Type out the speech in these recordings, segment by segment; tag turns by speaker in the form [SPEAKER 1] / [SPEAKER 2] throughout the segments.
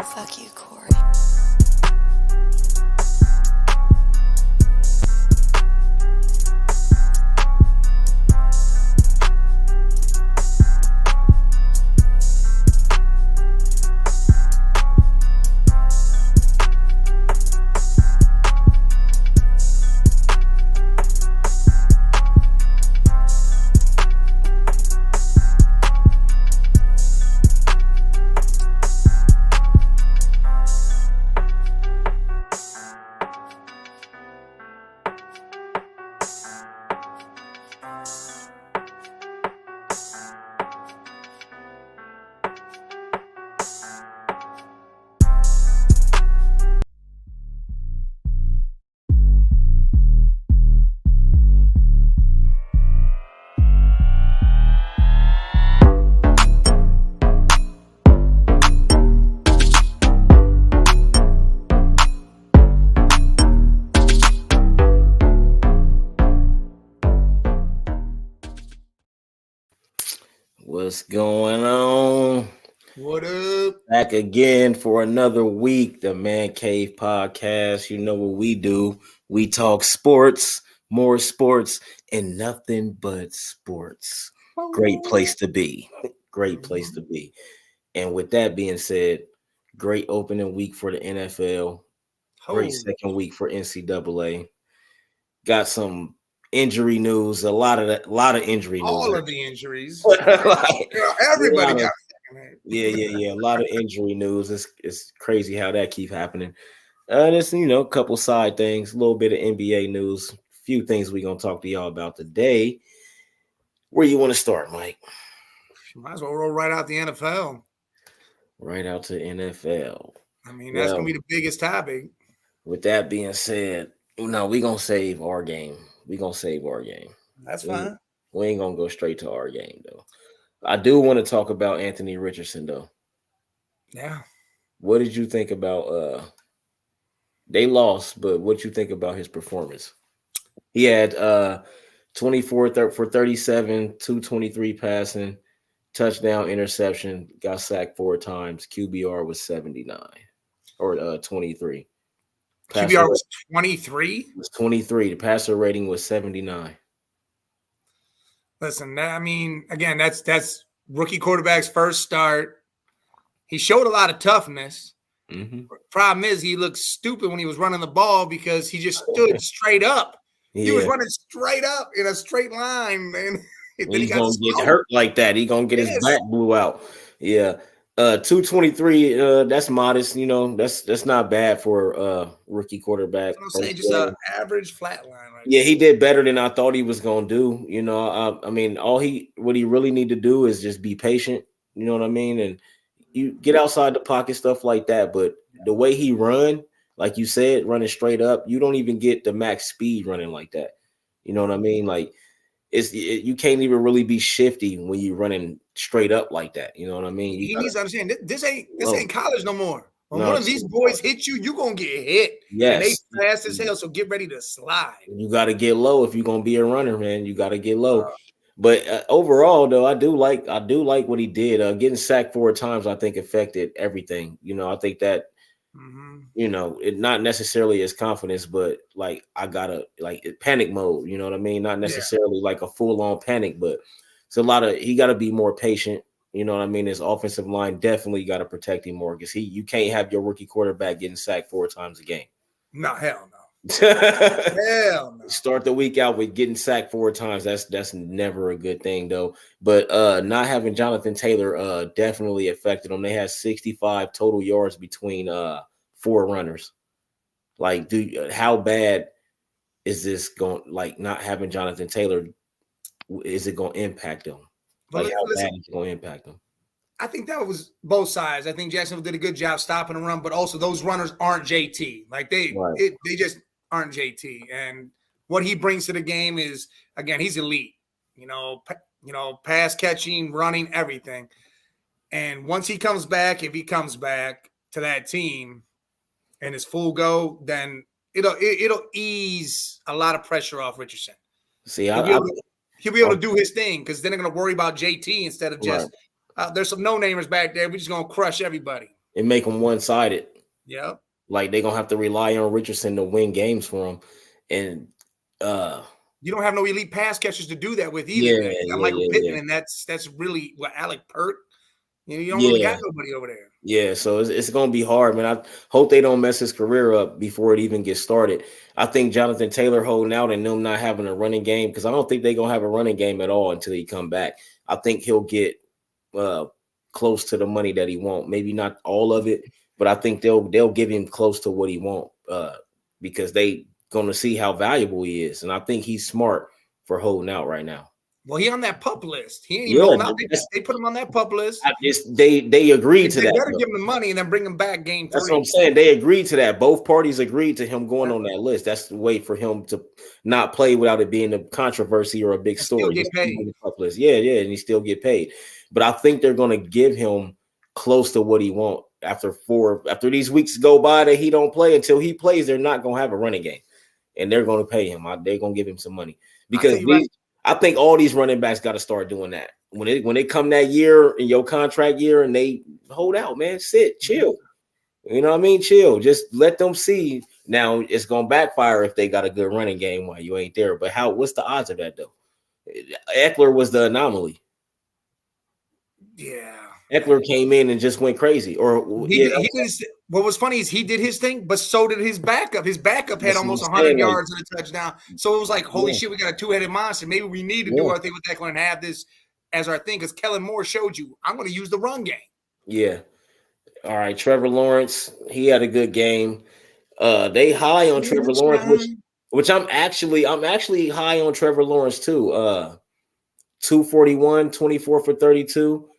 [SPEAKER 1] Fuck you, Corey.
[SPEAKER 2] What's going on?
[SPEAKER 3] What up?
[SPEAKER 2] Back again for another week, the Man Cave Podcast. You know what we do. We talk sports, more sports, and nothing but sports. Great place to be. Great place to be. And with that being said, great opening week for the NFL. Great second week for NCAA. Got some injury news, a lot of injury news.
[SPEAKER 3] All of the injuries.
[SPEAKER 2] Like,
[SPEAKER 3] everybody got
[SPEAKER 2] Yeah. A lot of injury news. It's crazy how that keep happening. There's a couple side things, a little bit of NBA news, a few things we're gonna talk to y'all about today. Where you want to start, Mike?
[SPEAKER 3] Might as well roll right out the NFL.
[SPEAKER 2] Right out to NFL.
[SPEAKER 3] I mean, that's gonna be the biggest topic.
[SPEAKER 2] With that being said, no, we're gonna save our game.
[SPEAKER 3] That's fine.
[SPEAKER 2] We ain't gonna go straight to our game though. I do want to talk about Anthony Richardson though.
[SPEAKER 3] Yeah.
[SPEAKER 2] What did you think about they lost, but what you think about his performance? He had 24 for 37, 223 passing, touchdown, interception, got sacked 4 times. QBR was 79 or 23.
[SPEAKER 3] QBR was 23?
[SPEAKER 2] It was 23. The passer rating was 79.
[SPEAKER 3] Listen, I mean, again, that's rookie quarterback's first start. He showed a lot of toughness.
[SPEAKER 2] Mm-hmm.
[SPEAKER 3] Problem is, he looked stupid when he was running the ball because he just stood straight up. Yeah. He was running straight up in a straight line, man.
[SPEAKER 2] He's going to get hurt like that. He's going to get his back blew out. Yeah. 223, that's modest. That's not bad for a rookie quarterback.
[SPEAKER 3] I'm saying just an average flat line. Right
[SPEAKER 2] yeah, he did better than I thought he was going to do. I mean, what he really need to do is just be patient. You know what I mean? And you get outside the pocket, stuff like that. But the way he run, like you said, running straight up, you don't even get the max speed running like that. You know what I mean? Like you can't even really be shifty when you're running straight up like that. You know what I mean?
[SPEAKER 3] He needs to understand this ain't college no more. When one of these boys hit you, you're gonna get hit.
[SPEAKER 2] Yes.
[SPEAKER 3] And they fast as hell, so get ready to slide.
[SPEAKER 2] You got to get low if you're gonna be a runner, man. You got to get low. But overall, though, I do like what he did. Getting sacked 4 times, I think, affected everything. I think that, it not necessarily his confidence, but like I gotta panic mode. You know what I mean? Not necessarily like a full on panic, but it's a lot of he got to be more patient. You know what I mean? His offensive line definitely got to protect him more because you can't have your rookie quarterback getting sacked 4 times a game.
[SPEAKER 3] No, hell no. Hell no.
[SPEAKER 2] Start the week out with getting sacked 4 times. That's never a good thing though. But not having Jonathan Taylor definitely affected them. They had 65 total yards between 4 runners. Like, how bad is this going? Like, not having Jonathan Taylor, is it going to impact them? Like, how bad is it going to impact them?
[SPEAKER 3] I think that was both sides. I think Jacksonville did a good job stopping the run, but also those runners aren't JT. Like they just aren't JT. And what he brings to the game is, again, he's elite. Pass catching, running, everything. And once he comes back, if he comes back to that team and is full go, then it'll ease a lot of pressure off Richardson.
[SPEAKER 2] See,
[SPEAKER 3] he'll be able to do his thing because then they're going to worry about JT instead of just there's some no-namers back there. We're just going to crush everybody
[SPEAKER 2] and make them one-sided.
[SPEAKER 3] Yep.
[SPEAKER 2] Like they're going to have to rely on Richardson to win games for him. And
[SPEAKER 3] you don't have no elite pass catchers to do that with either.
[SPEAKER 2] Yeah,
[SPEAKER 3] you got Michael Pittman, and that's really what Alec Pert. You don't really got nobody over there.
[SPEAKER 2] Yeah, so it's going to be hard, man. I hope they don't mess his career up before it even gets started. I think Jonathan Taylor holding out and them not having a running game, because I don't think they're going to have a running game at all until he come back. I think he'll get close to the money that he wants. Maybe not all of it, but I think they'll give him close to what he wants because they going to see how valuable he is. And I think he's smart for holding out right now.
[SPEAKER 3] Well, he on that pup list. He ain't even know they put him on that pup list.
[SPEAKER 2] They agreed to that.
[SPEAKER 3] They better give him the money and then bring him back game 3.
[SPEAKER 2] That's what I'm saying. They agreed to that. Both parties agreed to him going on that list. That's the way for him to not play without it being a controversy or a big story.
[SPEAKER 3] Still get paid.
[SPEAKER 2] List. Yeah, and he still get paid. But I think they're going to give him close to what he wants after these weeks go by that he don't play. Until he plays, they're not going to have a running game, and they're going to pay him. They're going to give him some money because I think all these running backs got to start doing that. When they come that year in your contract year and they hold out, man, sit, chill. You know what I mean? Chill. Just let them see. Now it's gonna backfire if they got a good running game while you ain't there. But what's the odds of that though? Eckler was the anomaly.
[SPEAKER 3] Yeah.
[SPEAKER 2] Eckler came in and just went crazy.
[SPEAKER 3] What was funny is he did his thing, but so did his backup. His backup had almost 100 yards and a touchdown. So it was like, holy shit, we got a two-headed monster. Maybe we need to do our thing with Eckler and have this as our thing, because Kellen Moore showed you, I'm going to use the run game.
[SPEAKER 2] Yeah. All right, Trevor Lawrence, he had a good game. They high on Trevor Lawrence, which I'm actually high on Trevor Lawrence too. 241, 24 for 32.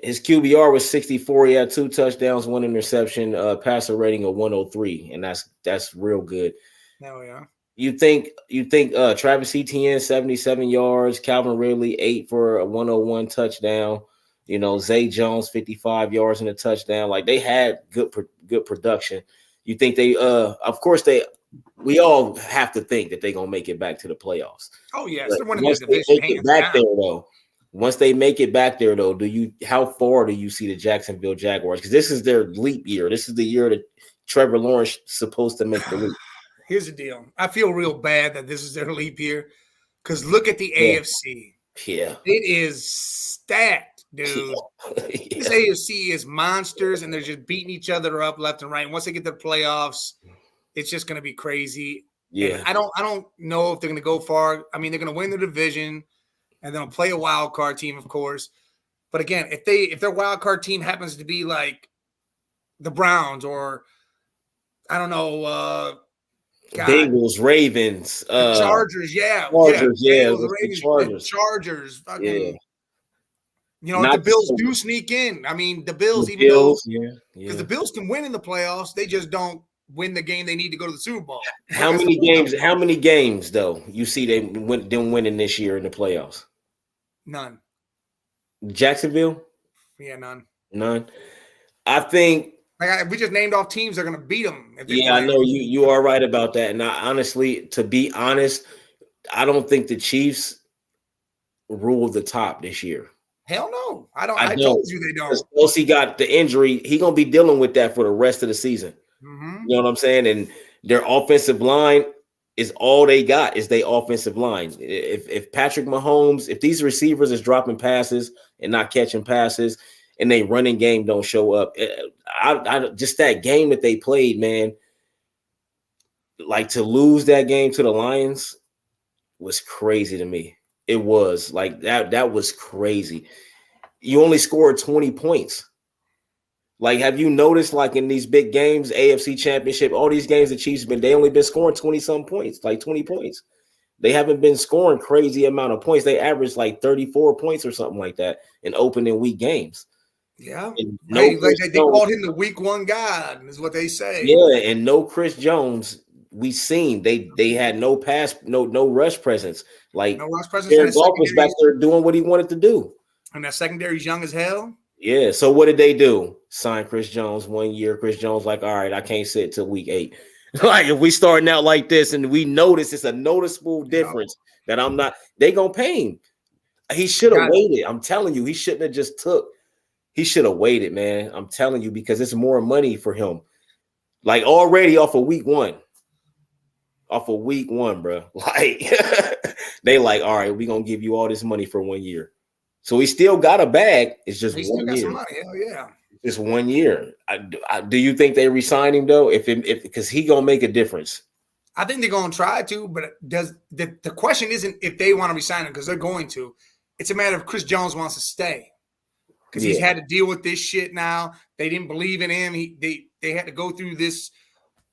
[SPEAKER 2] His QBR was 64. He had 2 touchdowns, 1 interception, passer rating of 103, and that's real good.
[SPEAKER 3] Hell yeah.
[SPEAKER 2] You think Travis Etienne 77 yards, Calvin Ridley 8 for a 101 touchdown. You know, Zay Jones 55 yards and a touchdown. Like they had good production. You think we all have to think that they're gonna make it back to the playoffs.
[SPEAKER 3] Oh yeah, they're winning the division hands down.
[SPEAKER 2] Once they make it back there, though, how far do you see the Jacksonville Jaguars? Because this is their leap year. This is the year that Trevor Lawrence is supposed to make the leap.
[SPEAKER 3] Here's the deal. I feel real bad that this is their leap year because look at the AFC.
[SPEAKER 2] Yeah.
[SPEAKER 3] It is stacked, dude. Yeah. This AFC is monsters, and they're just beating each other up left and right. And once they get to the playoffs, it's just going to be crazy.
[SPEAKER 2] Yeah.
[SPEAKER 3] And I don't know if they're going to go far. I mean, they're going to win the division. And they'll play a wild card team, of course. But again, if their wild card team happens to be like the Browns or I don't know,
[SPEAKER 2] Bengals, Ravens,
[SPEAKER 3] Chargers,
[SPEAKER 2] Chargers.
[SPEAKER 3] Fucking,
[SPEAKER 2] yeah.
[SPEAKER 3] You know, if the Bills do sneak in. I mean, the Bills, because the Bills can win in the playoffs, they just don't win the game they need to go to the Super Bowl.
[SPEAKER 2] How many games though you see them winning this year in the playoffs?
[SPEAKER 3] None.
[SPEAKER 2] Jacksonville?
[SPEAKER 3] Yeah,
[SPEAKER 2] none. I think
[SPEAKER 3] we just named off teams that are going to beat them.
[SPEAKER 2] I know you are right about that. And to be honest, I don't think the Chiefs rule the top this year.
[SPEAKER 3] Hell no. I told you they don't.
[SPEAKER 2] Once he got the injury, he's going to be dealing with that for the rest of the season.
[SPEAKER 3] Mm-hmm.
[SPEAKER 2] You know what I'm saying? And their offensive line is all they got is their offensive line. If Patrick Mahomes, if these receivers is dropping passes and not catching passes and they running game don't show up, I just that game that they played, man, like to lose that game to the Lions was crazy to me. It was like that was crazy. You only scored 20 points. Like, have you noticed, like, in these big games, AFC Championship, all these games the Chiefs they only been scoring 20-some points, like 20 points. They haven't been scoring crazy amount of points. They averaged like 34 points or something like that in opening week games.
[SPEAKER 3] Yeah. They called him the week 1 guy, is what they say.
[SPEAKER 2] Yeah, and no Chris Jones. We seen they had no rush presence. Like, no rush presence. Jared Goff was back there doing what he wanted to do.
[SPEAKER 3] And that secondary is young as hell.
[SPEAKER 2] Yeah, so what did they do? Sign Chris Jones 1 year. Chris Jones like, all right, I can't sit till week 8. Like if we starting out like this and we notice it's a noticeable difference that I'm not, they gonna pay him. He should have waited. I'm telling you, he shouldn't have just took. He should have waited, man. I'm telling you, because it's more money for him. Like already off of week one. Off of week one, bro. Like they like, all right, we're gonna give you all this money for 1 year. So he still got a bag. It's just 1 year. Some money.
[SPEAKER 3] Hell yeah.
[SPEAKER 2] It's 1 year. Do you think they resign him though? If because he gonna make a difference.
[SPEAKER 3] I think they're gonna try to, but does the question isn't if they want to resign him, because they're going to. It's a matter of Chris Jones wants to stay. Because he's had to deal with this shit now. They didn't believe in him. They had to go through this.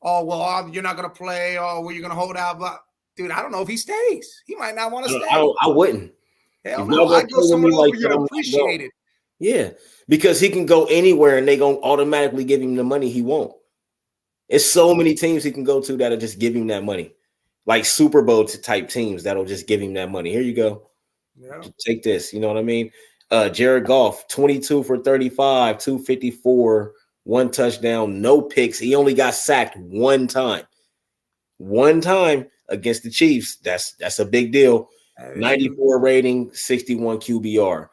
[SPEAKER 3] Oh, well, you're not going to play. Oh, well, you're going to hold out. But, dude, I don't know if he stays. He might not want to stay.
[SPEAKER 2] I wouldn't.
[SPEAKER 3] Hell no. I'd go somewhere else where you're appreciated.
[SPEAKER 2] Yeah, because he can go anywhere and they going to automatically give him the money he won't. It's so many teams he can go to that'll just give him that money. Like Super Bowl type teams that'll just give him that money. Here you go. Yeah. Take this. You know what I mean? Jared Goff, 22 for 35, 254, 1 touchdown, no picks. He only got sacked one time. One time against the Chiefs. That's a big deal. 94 rating, 61 QBR.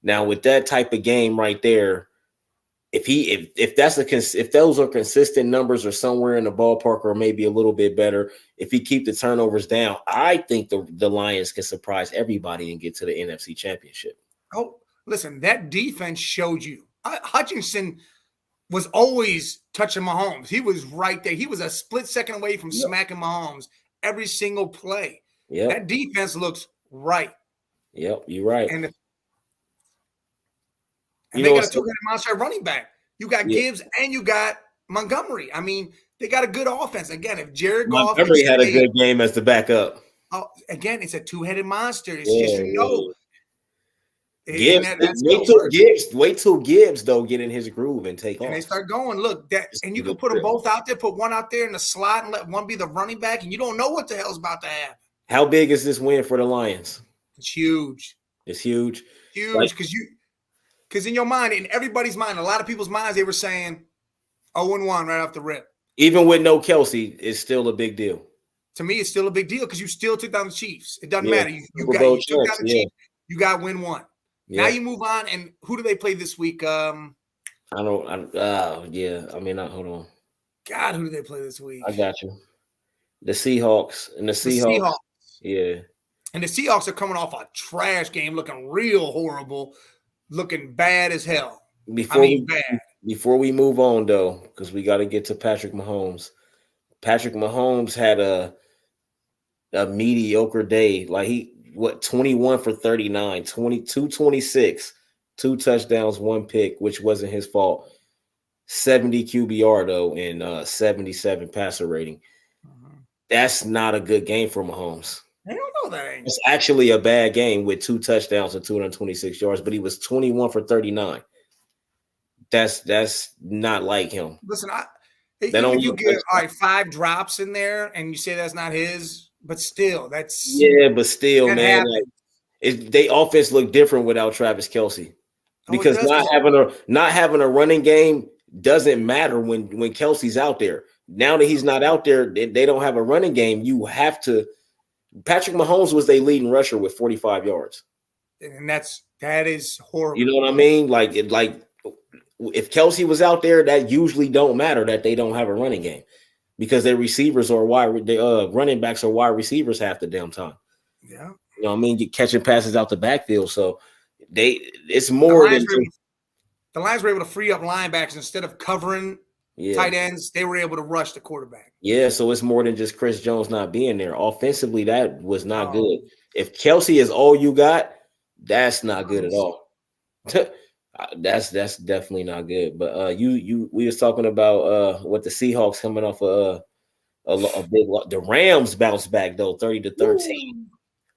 [SPEAKER 2] Now, with that type of game right there, if those are consistent numbers or somewhere in the ballpark or maybe a little bit better, if he keep the turnovers down, I think the Lions can surprise everybody and get to the NFC Championship.
[SPEAKER 3] Oh, listen, that defense showed you. Hutchinson was always touching Mahomes. He was right there. He was a split second away from smacking Mahomes every single play. Yep. That defense looks right.
[SPEAKER 2] Yep, you're right.
[SPEAKER 3] And they got a two-headed monster running back. You got Gibbs and you got Montgomery. I mean, they got a good offense. Again, if Jared Goff
[SPEAKER 2] had a good game as the backup.
[SPEAKER 3] Oh, again, it's a two-headed monster. It's just
[SPEAKER 2] Gibbs, wait till Gibbs though get in his groove and take off.
[SPEAKER 3] And they start going. Look, and you can put them both out there. Put one out there in the slot and let one be the running back, and you don't know what the hell's about to happen.
[SPEAKER 2] How big is this win for the Lions?
[SPEAKER 3] It's huge.
[SPEAKER 2] It's huge.
[SPEAKER 3] Huge because in your mind, in everybody's mind, a lot of people's minds, they were saying 0-1 right off the rip.
[SPEAKER 2] Even with no Kelsey, it's still a big deal.
[SPEAKER 3] To me, it's still a big deal because you still took down the Chiefs. It doesn't matter. You took down the Chiefs. You got win one. Yeah. Now you move on, and who do they play this week? Hold on. God, who do they play this week?
[SPEAKER 2] I got you. The Seahawks. Yeah.
[SPEAKER 3] And the Seahawks are coming off a trash game, looking real horrible, looking bad as hell. Bad.
[SPEAKER 2] Before we move on, though, because we got to get to Patrick Mahomes. Patrick Mahomes had a mediocre day. Like 21 for 39, 26, 2 touchdowns, 1 pick, which wasn't his fault. 70 QBR though, and 77 passer rating. That's not a good game for Mahomes.
[SPEAKER 3] I don't know that ain't.
[SPEAKER 2] It's actually a bad game with 2 touchdowns and 226 yards, but he was 21 for 39. That's not like him.
[SPEAKER 3] Listen, you get 5 drops in there, and you say that's not his. But still, man, like, they offense look different without Travis Kelce, because not having a running game doesn't matter when Kelce's out there. Now that he's not out there, they don't have a running game. You have to. Patrick Mahomes was their leading rusher with 45 yards, and that is horrible.
[SPEAKER 2] You know what I mean? Like if Kelce was out there, that usually don't matter that they don't have a running game. Because their receivers are running backs are wide receivers half the damn time.
[SPEAKER 3] Yeah,
[SPEAKER 2] you know what I mean. You're catching passes out the backfield, so it's more than
[SPEAKER 3] the Lions were able to free up linebackers instead of covering tight ends. They were able to rush the quarterback.
[SPEAKER 2] Yeah, so it's more than just Chris Jones not being there. Offensively, that was not good. If Kelce is all you got, that's not good at all. That's definitely not good. But we was talking about what the Seahawks coming off a big. The Rams bounced back though, 30-13.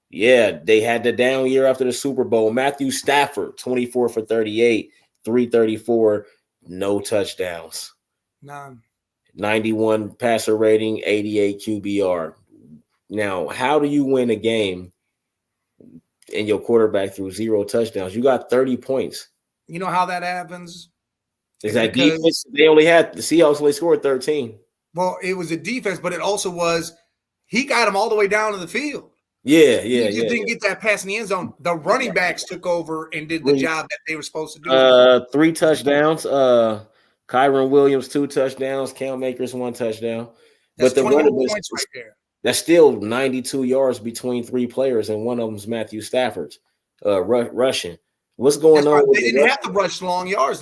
[SPEAKER 2] Yeah, they had the down year after the Super Bowl. Matthew Stafford, 24 for 38, 334, no touchdowns.
[SPEAKER 3] None.
[SPEAKER 2] 91 passer rating, 88 QBR. Now, how do you win a game and your quarterback threw 0 touchdowns? You got 30 points.
[SPEAKER 3] You know how that happens?
[SPEAKER 2] Is that defense? The Seahawks only scored 13.
[SPEAKER 3] Well, it was a defense, but it also was he got him all the way down to the field.
[SPEAKER 2] Yeah.
[SPEAKER 3] He just didn't get that pass in the end zone. The running backs took over and did the job that they were supposed to do.
[SPEAKER 2] 3 touchdowns. Kyron Williams 2 touchdowns. Cam Akers 1 touchdown.
[SPEAKER 3] That's
[SPEAKER 2] But the
[SPEAKER 3] 21
[SPEAKER 2] running
[SPEAKER 3] points right there.
[SPEAKER 2] That's still 92 yards between 3 players, and one of them's Matthew Stafford's rushing. What's going on?
[SPEAKER 3] They didn't have to rush long yards.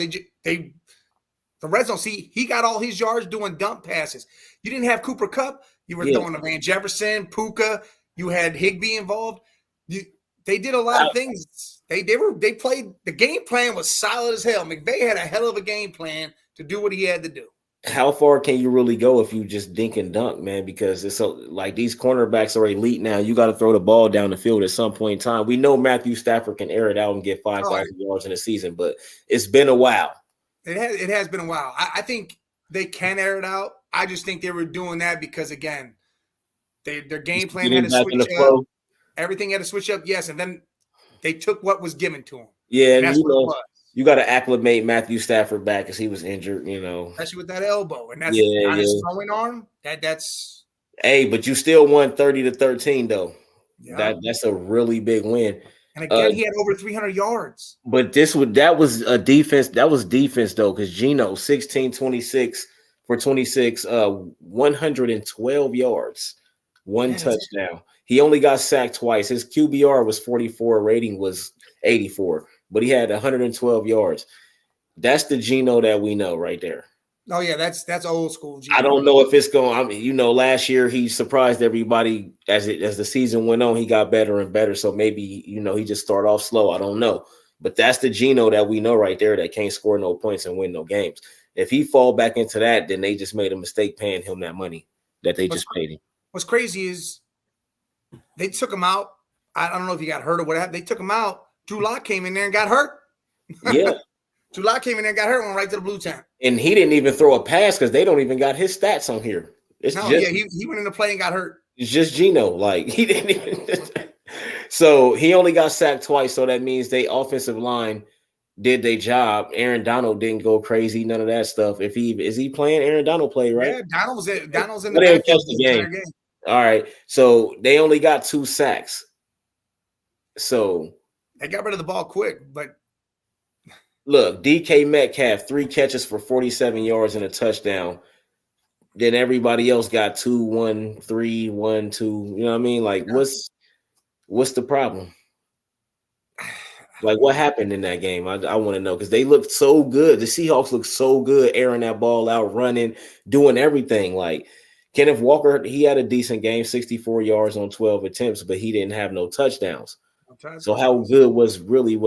[SPEAKER 3] The red zone. See, he got all his yards doing dump passes. You didn't have Cooper Kupp. You were throwing to Van Jefferson, Puka. You had Higbee involved. They did a lot of things. They played. The game plan was solid as hell. McVay had a hell of a game plan to do what he had to do.
[SPEAKER 2] How far can you really go if you just dink and dunk, man? Because it's so like these cornerbacks are elite now. You got to throw the ball down the field at some point in time. We know Matthew Stafford can air it out and get 5,000 yards in a season, but it's been a while.
[SPEAKER 3] It has been a while. I think they can air it out. I just think they were doing that because, again, their game plan had to switch up. Everything had to switch up, yes, and then they took what was given to them.
[SPEAKER 2] Yeah, and you got to acclimate Matthew Stafford back because he was injured,
[SPEAKER 3] especially with that elbow, and that's not his throwing arm. That's
[SPEAKER 2] but you still won 30-13 though.
[SPEAKER 3] Yeah.
[SPEAKER 2] That's a really big win.
[SPEAKER 3] And again, he had over 300 yards.
[SPEAKER 2] But that was a defense. That was defense though, because Geno 16-26 for 26, 112 yards, 1 touchdown. He only got sacked twice. His QBR was 44, rating was 84, but he had 112 yards. That's the Geno that we know right there.
[SPEAKER 3] Oh yeah, that's old school Geno.
[SPEAKER 2] I don't know if it's going. I mean, last year he surprised everybody as the season went on. He got better and better. So maybe he just started off slow. I don't know, but that's the Geno that we know right there that can't score no points and win no games. If he fall back into that, then they just made a mistake paying him that money that they just paid him.
[SPEAKER 3] What's crazy is they took him out. I don't know if he got hurt or what happened. They took him out. Drew Lock came in there and got hurt.
[SPEAKER 2] Yeah.
[SPEAKER 3] Drew Lock came in there and got hurt, went right to the blue tent.
[SPEAKER 2] And he didn't even throw a pass because they don't even got his stats on here.
[SPEAKER 3] He went in the play and got hurt.
[SPEAKER 2] It's just Geno. Like, he didn't even. So he only got sacked twice. So that means they offensive line did their job. Aaron Donald didn't go crazy, none of that stuff. Is he playing? Aaron Donald played, right?
[SPEAKER 3] Yeah, Donald's in the game.
[SPEAKER 2] All right. So they only got 2 sacks. So
[SPEAKER 3] they got rid of the ball quick, but
[SPEAKER 2] look, DK Metcalf, 3 catches for 47 yards and a touchdown. Then everybody else got 2, 1, 3, 1, 2. You know what I mean? Like, what's the problem? Like, what happened in that game? I want to know because they looked so good. The Seahawks looked so good, airing that ball out, running, doing everything. Like, Kenneth Walker, he had a decent game, 64 yards on 12 attempts, but he didn't have no touchdowns. So how good was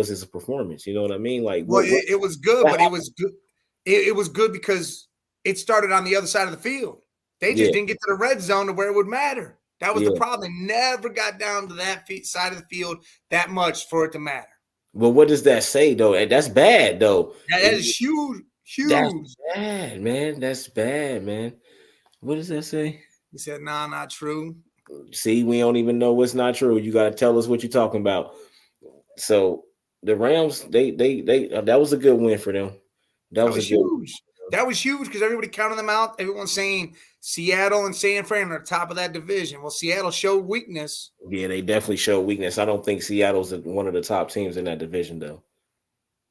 [SPEAKER 2] his performance? You know what I mean? Like,
[SPEAKER 3] it was good, but it was good. It was good because it started on the other side of the field. They just didn't get to the red zone to where it would matter. That was the problem. They never got down to that side of the field that much for it to matter.
[SPEAKER 2] Well, what does that say, though? That's bad, though.
[SPEAKER 3] That is huge.
[SPEAKER 2] That's bad, man. That's bad, man. What does that say?
[SPEAKER 3] He said, "Nah, not true."
[SPEAKER 2] See, we don't even know what's not true. You got to tell us what you're talking about. So the Rams, they that was a good win for them. That was
[SPEAKER 3] huge. That was huge because everybody counted them out. Everyone's saying Seattle and San Fran are top of that division. Well, Seattle showed weakness.
[SPEAKER 2] Yeah, they definitely showed weakness. I don't think Seattle's one of the top teams in that division, though.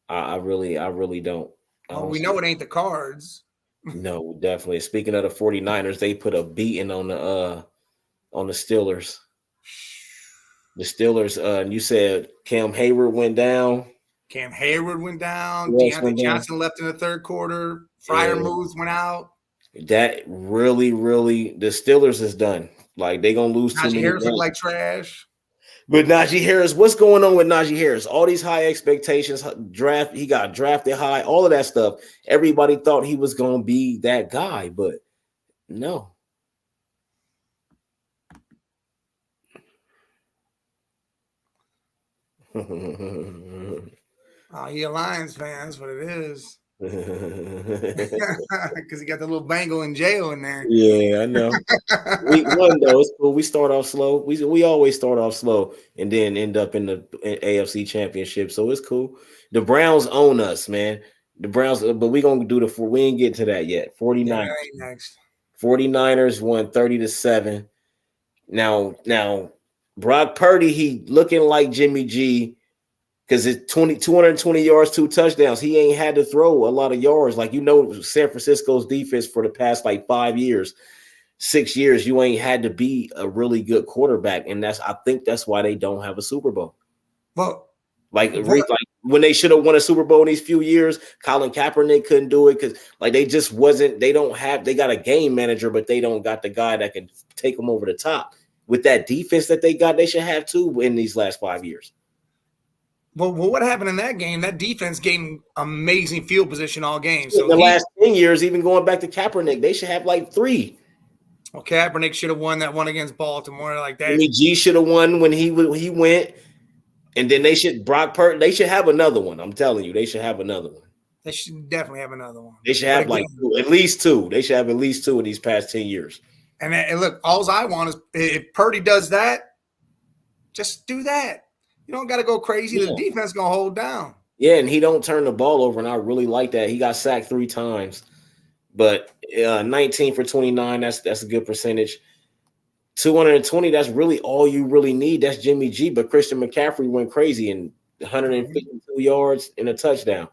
[SPEAKER 2] I really don't.
[SPEAKER 3] We know it ain't the Cards.
[SPEAKER 2] No, definitely. Speaking of the 49ers, they put a beating on the Steelers. The Steelers, and you said Cam Hayward went down.
[SPEAKER 3] Deontay Johnson left in the third quarter. Freiermuth went out.
[SPEAKER 2] That really, the Steelers is done. Like, they going to lose too many.
[SPEAKER 3] Najee Harris looked like trash.
[SPEAKER 2] But Najee Harris, what's going on with Najee Harris? All these high expectations, he got drafted high, all of that stuff. Everybody thought he was going to be that guy, but no.
[SPEAKER 3] He a Lions fan. That's what it is. Because he got the little Bengal in jail in there.
[SPEAKER 2] Yeah, I know. Week 1 though, it's cool. We start off slow. We always start off slow and then end up in the AFC Championship. So it's cool. The Browns own us, man. The Browns, but we gonna do we ain't get to that yet. 49ers.
[SPEAKER 3] Next.
[SPEAKER 2] 49ers won 30-7. Now, Brock Purdy, he looking like Jimmy G because it's 220 yards, 2 touchdowns. He ain't had to throw a lot of yards. Like, San Francisco's defense for the past like 5 years, 6 years, you ain't had to be a really good quarterback. And I think that's why they don't have a Super Bowl.
[SPEAKER 3] Well,
[SPEAKER 2] like when they should have won a Super Bowl in these few years, Colin Kaepernick couldn't do it because like they just wasn't. They got a game manager, but they don't got the guy that can take them over the top. With that defense that they got, they should have two in these last 5 years.
[SPEAKER 3] Well, what happened in that game? That defense gave amazing field position all game. So
[SPEAKER 2] in the last 10 years, even going back to Kaepernick, they should have like 3.
[SPEAKER 3] Well, Kaepernick should have won that one against Baltimore like that.
[SPEAKER 2] Jimmy G should have won when he went, and then Brock Purdy. They should have another one. I'm telling you, they should have another one.
[SPEAKER 3] They should definitely have another one.
[SPEAKER 2] They should have at least 2. They should have at least 2 in these past 10 years.
[SPEAKER 3] And look, all I want is if Purdy does that, just do that. You don't got to go crazy. Yeah. The defense going to hold down.
[SPEAKER 2] Yeah, and he don't turn the ball over, and I really like that. He got sacked 3 times, but 19 for 29, that's a good percentage. 220, that's really all you really need. That's Jimmy G, but Christian McCaffrey went crazy and 152 yards and a touchdown.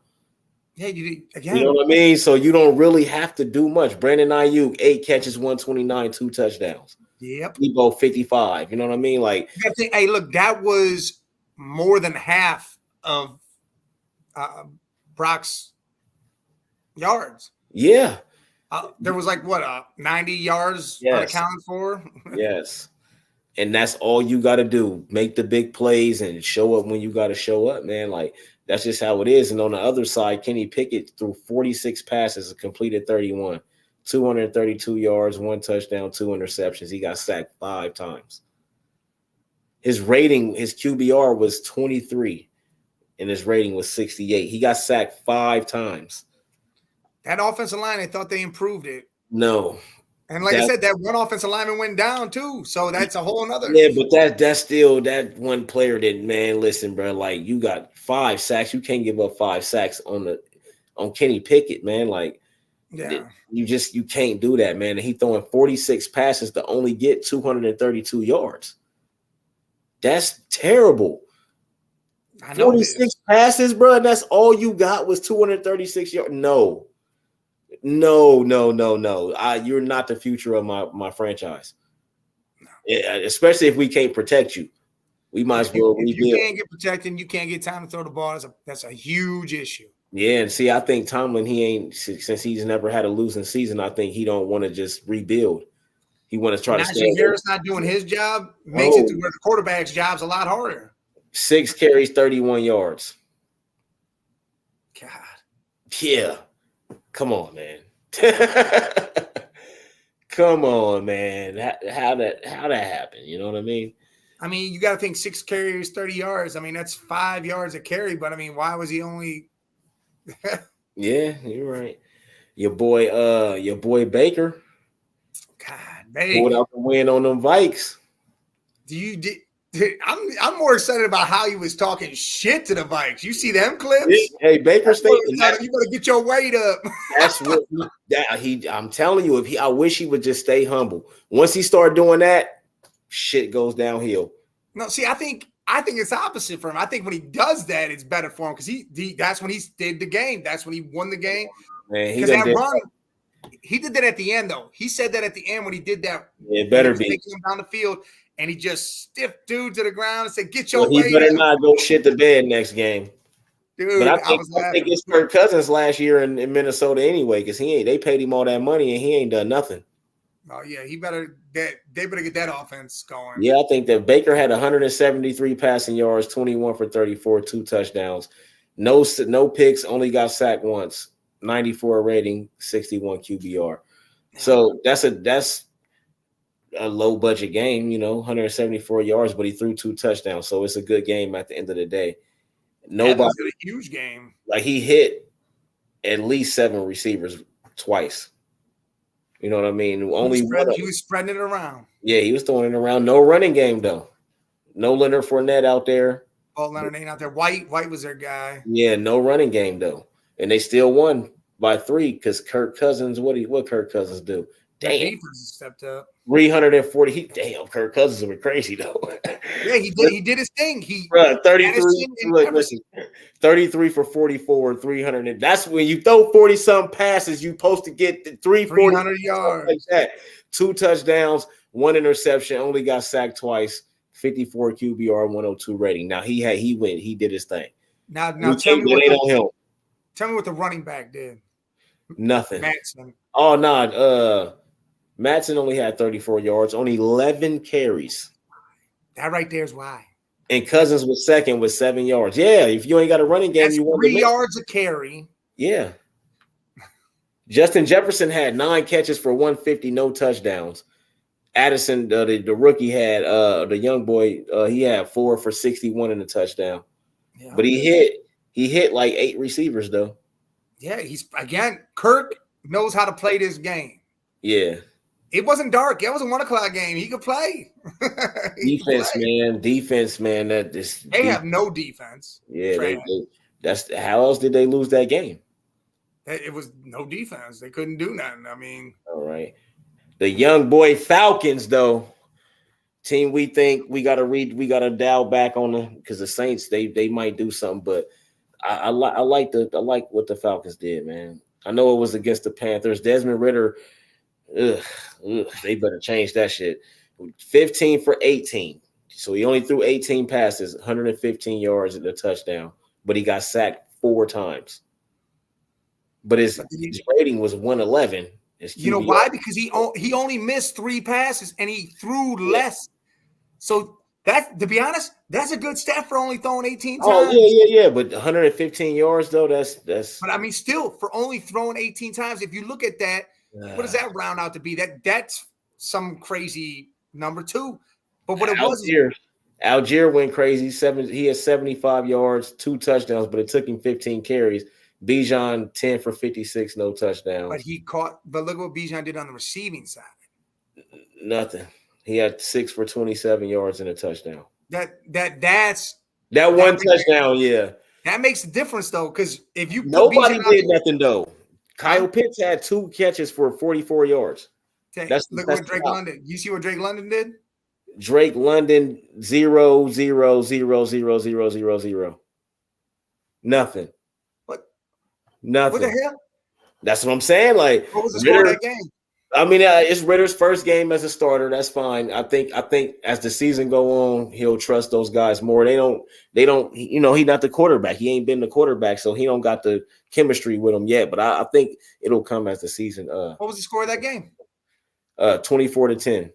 [SPEAKER 3] Yeah,
[SPEAKER 2] again. You know what I mean? So you don't really have to do much. Brandon Ayuk, 8 catches, 129, 2 touchdowns.
[SPEAKER 3] Yep.
[SPEAKER 2] Debo, 55. You know what I mean? Like,
[SPEAKER 3] hey, look, that was more than half of Brock's yards.
[SPEAKER 2] Yeah.
[SPEAKER 3] There was 90 yards unaccounted for.
[SPEAKER 2] Yes. And that's all you got to do. Make the big plays and show up when you got to show up, man. Like, that's just how it is. And on the other side, Kenny Pickett threw 46 passes and completed 31, 232 yards, 1 touchdown, 2 interceptions. He got sacked 5 times. His rating, his QBR was 23, and his rating was 68. He got sacked 5 times.
[SPEAKER 3] That offensive line, I thought they improved it.
[SPEAKER 2] No.
[SPEAKER 3] And like I said, that one offensive lineman went down too. So that's a whole nother.
[SPEAKER 2] Yeah, but that's still that one player that, man, listen, bro, like you got 5 sacks. You can't give up 5 sacks on Kenny Pickett, man. Like,
[SPEAKER 3] yeah,
[SPEAKER 2] you can't do that, man. And he throwing 46 passes to only get 232 yards. That's terrible. I know 46 passes, bro, and that's all you got was 236 yards. No. You're not the future of my franchise. No. Yeah, especially if we can't prect you. We might as well rebuild. If
[SPEAKER 3] you can't get protected, you can't get time to throw the ball. That's a huge issue.
[SPEAKER 2] Yeah, and see, I think Tomlin, since he's never had a losing season, I think he don't want to just rebuild. He want to try to stay.
[SPEAKER 3] Harris not doing his job makes it to where the quarterback's job's a lot harder.
[SPEAKER 2] 6 carries, 31 yards.
[SPEAKER 3] God.
[SPEAKER 2] Yeah. Come on, man. Come on, man. How that happened? You know what I mean?
[SPEAKER 3] I mean, you got to think 6 carries, 30 yards. I mean, that's 5 yards a carry. But I mean, why was he only?
[SPEAKER 2] Yeah, you're right. Your boy Baker.
[SPEAKER 3] God, Baker
[SPEAKER 2] pulled out the win on them Vikes.
[SPEAKER 3] I'm more excited about how he was talking shit to the Vikes. You see them clips?
[SPEAKER 2] Hey, Baker State,
[SPEAKER 3] you better get your weight up.
[SPEAKER 2] That's what I'm telling you. I wish he would just stay humble. Once he started doing that, shit goes downhill.
[SPEAKER 3] No, see, I think it's opposite for him. I think when he does that, it's better for him because that's when he did the game. That's when he won the game.
[SPEAKER 2] Man,
[SPEAKER 3] he did that at the end, though. He said that at the end when he did that.
[SPEAKER 2] It better be
[SPEAKER 3] taking him down the field. And he just stiffed dude to the ground and said, "Get your weight."
[SPEAKER 2] He better not go shit the bed next game,
[SPEAKER 3] dude.
[SPEAKER 2] But I think it's Kirk Cousins last year in Minnesota anyway, because they paid him all that money and he ain't done nothing.
[SPEAKER 3] Oh yeah, they better get that offense going.
[SPEAKER 2] Yeah, I think that Baker had 173 passing yards, 21 for 34, 2 touchdowns, no picks, only got sacked once, 94 rating, 61 QBR. So that's a low budget game, 174 yards, but he threw 2 touchdowns. So it's a good game at the end of the day.
[SPEAKER 3] Nobody a huge game.
[SPEAKER 2] Like he hit at least 7 receivers twice. You know what I mean? He
[SPEAKER 3] was spreading it around.
[SPEAKER 2] Yeah, he was throwing it around. No running game though. No Leonard Fournette out there.
[SPEAKER 3] Oh, Leonard ain't out there. White was their guy.
[SPEAKER 2] Yeah, no running game though. And they still won by 3 because Kirk Cousins, what Kirk Cousins do?
[SPEAKER 3] Damn. Defense has stepped up.
[SPEAKER 2] 340. Damn, Kirk Cousins went crazy though.
[SPEAKER 3] Yeah, he did. He did his thing.
[SPEAKER 2] 33. Listen, 33 for 44, 300. And that's when you throw 40-something passes, you're supposed to get the
[SPEAKER 3] 300 yards.
[SPEAKER 2] Like that. 2 touchdowns, 1 interception, only got sacked twice, 54 QBR, 102 rating. Now he did his thing.
[SPEAKER 3] Now tell me what the running back did.
[SPEAKER 2] Nothing.
[SPEAKER 3] Matson.
[SPEAKER 2] Oh, no. Matson only had 34 yards, only 11 carries.
[SPEAKER 3] That right there is why.
[SPEAKER 2] And Cousins was second with 7 yards. Yeah, if you ain't got a running game,
[SPEAKER 3] that's
[SPEAKER 2] you want
[SPEAKER 3] 3 yards a carry.
[SPEAKER 2] Yeah. Justin Jefferson had 9 catches for 150, no touchdowns. Addison, the rookie, had the young boy. He had 4 for 61 in a touchdown. Yeah, but he hit like 8 receivers though. Yeah,
[SPEAKER 3] Kirk knows how to play this game.
[SPEAKER 2] Yeah.
[SPEAKER 3] It wasn't dark. It was a 1 o'clock game. He could play.
[SPEAKER 2] Defense, man.
[SPEAKER 3] They have no defense.
[SPEAKER 2] Yeah, that's how else did they lose that game?
[SPEAKER 3] It was no defense. They couldn't do nothing. I mean,
[SPEAKER 2] all right. The young boy Falcons, though, team we think we gotta dial back on them because the Saints they might do something, but I like what the Falcons did, man. I know it was against the Panthers. Desmond Ridder. They better change that shit. 15 for 18. So he only threw 18 passes, 115 yards and a touchdown, but he got sacked 4 times. But his rating was 111.
[SPEAKER 3] You know why? Because he only missed 3 passes and he threw less. So that, to be honest, that's a good stat for only throwing 18 times.
[SPEAKER 2] Oh, yeah. But 115 yards though, that's.
[SPEAKER 3] But I mean, still, for only throwing 18 times, if you look at that, what does that round out to be? That's some crazy number too. But what it was,
[SPEAKER 2] Algier went crazy. He had 75 yards, 2 touchdowns, but it took him 15 carries. Bijan 10 for 56, no touchdowns.
[SPEAKER 3] But look what Bijan did on the receiving side.
[SPEAKER 2] Nothing. He had 6 for 27 yards and a touchdown.
[SPEAKER 3] That's
[SPEAKER 2] that one touchdown. Yeah,
[SPEAKER 3] that makes a difference though, because if you
[SPEAKER 2] nobody did nothing though. Kyle Pitts had 2 catches for 44 yards.
[SPEAKER 3] Look what Drake London. You see what Drake London did?
[SPEAKER 2] Drake London 0, 0, 0, 0, 0, 0, 0. Nothing.
[SPEAKER 3] What?
[SPEAKER 2] Nothing.
[SPEAKER 3] What the hell?
[SPEAKER 2] That's what I'm saying. Like,
[SPEAKER 3] what was the score of that game?
[SPEAKER 2] I mean, it's Ritter's first game as a starter. That's fine. I think as the season go on, he'll trust those guys more. They don't. You know, he's not the quarterback. He ain't been the quarterback, so he don't got the chemistry with him yet. But I think it'll come as the season.
[SPEAKER 3] What was the score of that game?
[SPEAKER 2] 24-10.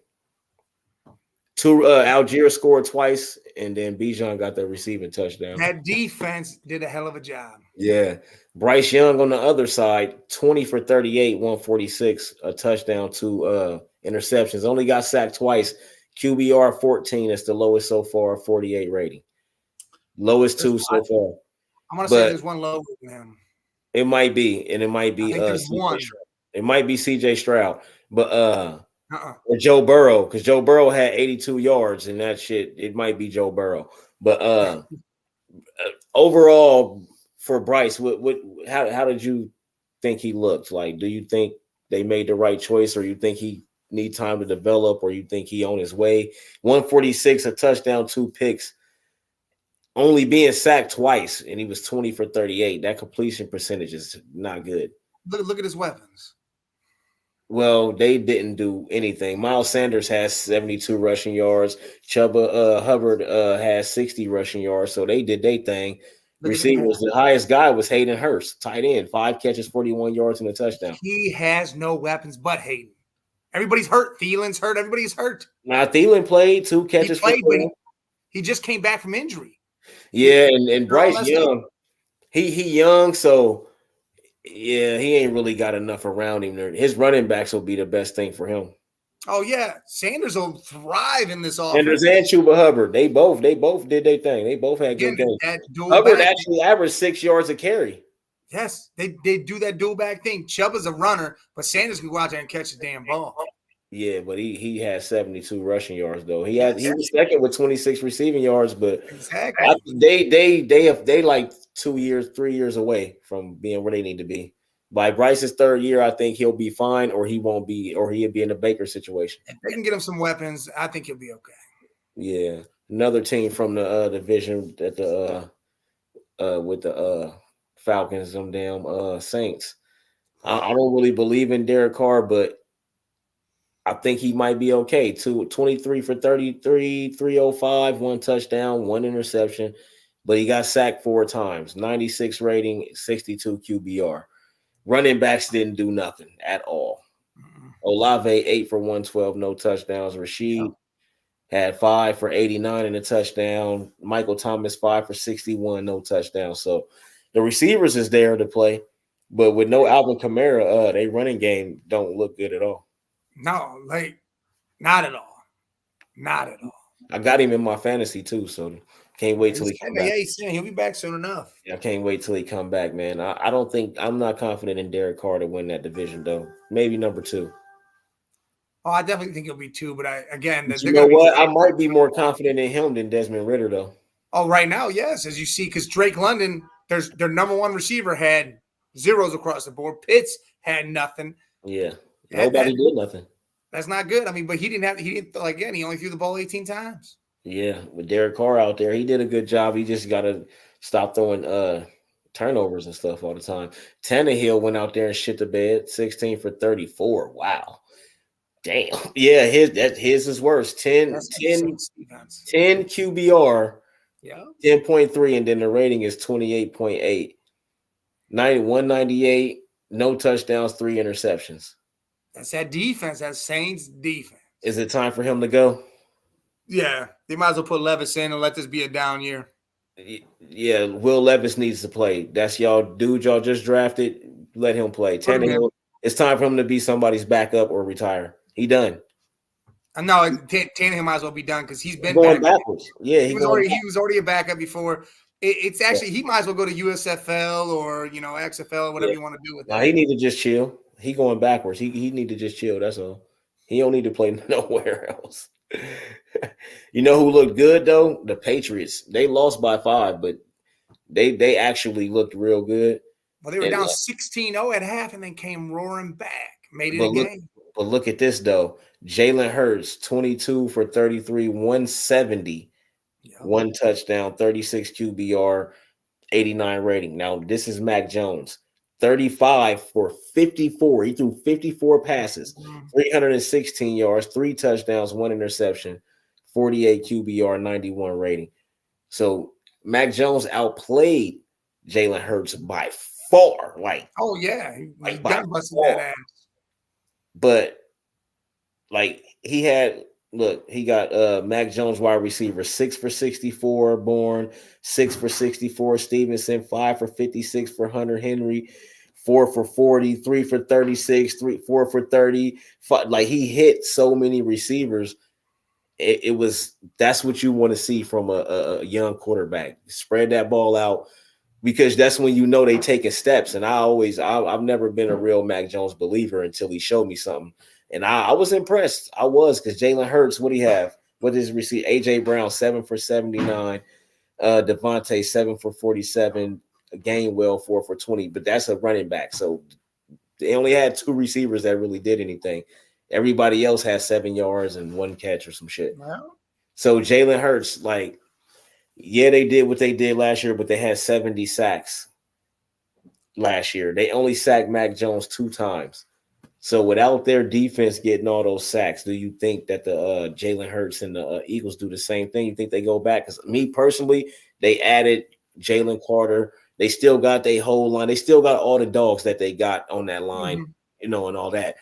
[SPEAKER 2] Algier scored twice, and then Bijan got the receiving touchdown.
[SPEAKER 3] That defense did a hell of a job.
[SPEAKER 2] Yeah. Bryce Young on the other side, 20 for 38, 146, a touchdown, 2 interceptions. Only got sacked twice. QBR 14. That's the lowest so far, 48 rating. Lowest 2 so far.
[SPEAKER 3] I'm gonna say there's one lower than him.
[SPEAKER 2] It might be, and it might be
[SPEAKER 3] one.
[SPEAKER 2] It might be CJ Stroud, but or Joe Burrow, because Joe Burrow had 82 yards and that shit. It might be Joe Burrow, but overall for Bryce, how did you think he looked? Like, do you think they made the right choice, or you think he need time to develop, or you think he on his way? 146, a touchdown, 2 picks, only being sacked twice, and he was 20 for 38. That completion percentage is not good.
[SPEAKER 3] Look at his weapons.
[SPEAKER 2] Well, they didn't do anything. Miles Sanders has 72 rushing yards. Chuba Hubbard has 60 rushing yards. So they did their thing. Receivers, the highest guy was Hayden Hurst, tight end, 5 catches, 41 yards, and a touchdown.
[SPEAKER 3] He has no weapons but Hayden. Everybody's hurt. Thielen's hurt. Everybody's hurt.
[SPEAKER 2] Now, Thielen played 2 catches.
[SPEAKER 3] He just came back from injury.
[SPEAKER 2] Yeah, and Bryce Young, he young, so yeah, he ain't really got enough around him. His running backs will be the best thing for him.
[SPEAKER 3] Oh yeah, Sanders will thrive in this offense.
[SPEAKER 2] Sanders and Chuba Hubbard, they both did their thing. They both had good games. Hubbard actually averaged 6 yards a carry.
[SPEAKER 3] Yes, they do that dual back thing. Chuba's a runner, but Sanders can go out there and catch the damn ball.
[SPEAKER 2] Yeah, but he had 72 rushing yards though. He was second with 26 receiving yards, but exactly. They like 2 years, 3 years away from being where they need to be. By Bryce's third year, I think he'll be fine, or he won't be, or he'll be in a Baker situation.
[SPEAKER 3] If they can get him some weapons, I think he'll be okay.
[SPEAKER 2] Yeah, another team from the division that the with the Falcons, them damn Saints. I don't really believe in Derek Carr, but I think he might be okay. 23 for 33, 305, one touchdown, one interception, but he got sacked 4 times, 96 rating, 62 QBR. Running backs didn't do nothing at all. Olave 8 for 112, no touchdowns. Rashid had 5 for 89 and a touchdown. Michael Thomas 5 for 61, no touchdown. So the receivers is there to play, but with no Alvin Kamara, they running game don't look good at all.
[SPEAKER 3] No, like not at all. Not at all.
[SPEAKER 2] I got him in my fantasy too, so can't wait till he come back.
[SPEAKER 3] Yeah, he'll be back soon enough.
[SPEAKER 2] I can't wait till he come back, man. I don't think I'm not confident in Derek Carr to win that division though. Maybe number 2.
[SPEAKER 3] Oh, I definitely think he'll be 2, but
[SPEAKER 2] You know what? I might be more confident in him than Desmond Ridder though.
[SPEAKER 3] Oh, right now, yes, as you see, because Drake London, their number 1 receiver had zeros across the board. Pitts had nothing.
[SPEAKER 2] Yeah, nobody did nothing.
[SPEAKER 3] That's not good. I mean, but he didn't again. He only threw the ball 18 times.
[SPEAKER 2] Yeah, with Derek Carr out there, he did a good job. He just got to stop throwing turnovers and stuff all the time. Tannehill went out there and shit the bed, 16 for 34. Wow. Damn. Yeah, his is worse. 10 QBR,
[SPEAKER 3] yeah,
[SPEAKER 2] 10.3, and then the rating is 28.8. 198, no touchdowns, 3 interceptions.
[SPEAKER 3] That's that defense, that Saints defense.
[SPEAKER 2] Is it time for him to go?
[SPEAKER 3] Yeah, they might as well put Levis in and let this be a down year.
[SPEAKER 2] Yeah, Will Levis needs to play. That's y'all dude y'all just drafted. Let him play. Tannehill, it's time for him to be somebody's backup or retire. He done.
[SPEAKER 3] No, Tannehill might as well be done because he's been
[SPEAKER 2] going backwards. Yeah,
[SPEAKER 3] he was already a backup before. It's actually he might as well go to USFL or XFL or whatever you want to do with that.
[SPEAKER 2] No, he need to just chill. He going backwards. He need to just chill. That's all. He don't need to play nowhere else. You know who looked good though? The Patriots. They lost by 5, but they actually looked real good.
[SPEAKER 3] Well, they were down 16-0 at half and then came roaring back. Made it a game.
[SPEAKER 2] But look at this though. Jalen Hurts, 22 for 33, 170, one touchdown, 36 QBR, 89 rating. Now this is Mac Jones. 35 for 54. He threw 54 passes, 316 yards, 3 touchdowns, 1 interception, 48 QBR, 91 rating. So Mac Jones outplayed Jalen Hurts by far.
[SPEAKER 3] Oh yeah,
[SPEAKER 2] by far.
[SPEAKER 3] That ass.
[SPEAKER 2] But he got Mac Jones wide receiver, 6 for 64, Bourne, 6 for 64, Stevenson, 5 for 56 for Hunter Henry, 4 for 40, 3 for 36, 4 for 30. He hit so many receivers. That's what you want to see from a young quarterback. Spread that ball out because that's when you know they taking steps. And I've never been a real Mac Jones believer until he showed me something. And I was impressed. I was because Jalen Hurts, what do he have? What is receive? AJ Brown, 7 for 79. Devontae, 7 for 47. Gainwell, 4 for 20. But that's a running back. So they only had 2 receivers that really did anything. Everybody else had 7 yards and 1 catch or some shit.
[SPEAKER 3] Wow.
[SPEAKER 2] So Jalen Hurts, they did what they did last year, but they had 70 sacks last year. They only sacked Mac Jones 2 times. So without their defense getting all those sacks, do you think that the Jalen Hurts and the Eagles do the same thing? You think they go back? Because me personally, they added Jalen Carter. They still got their whole line. They still got all the dogs that they got on that line, and all that.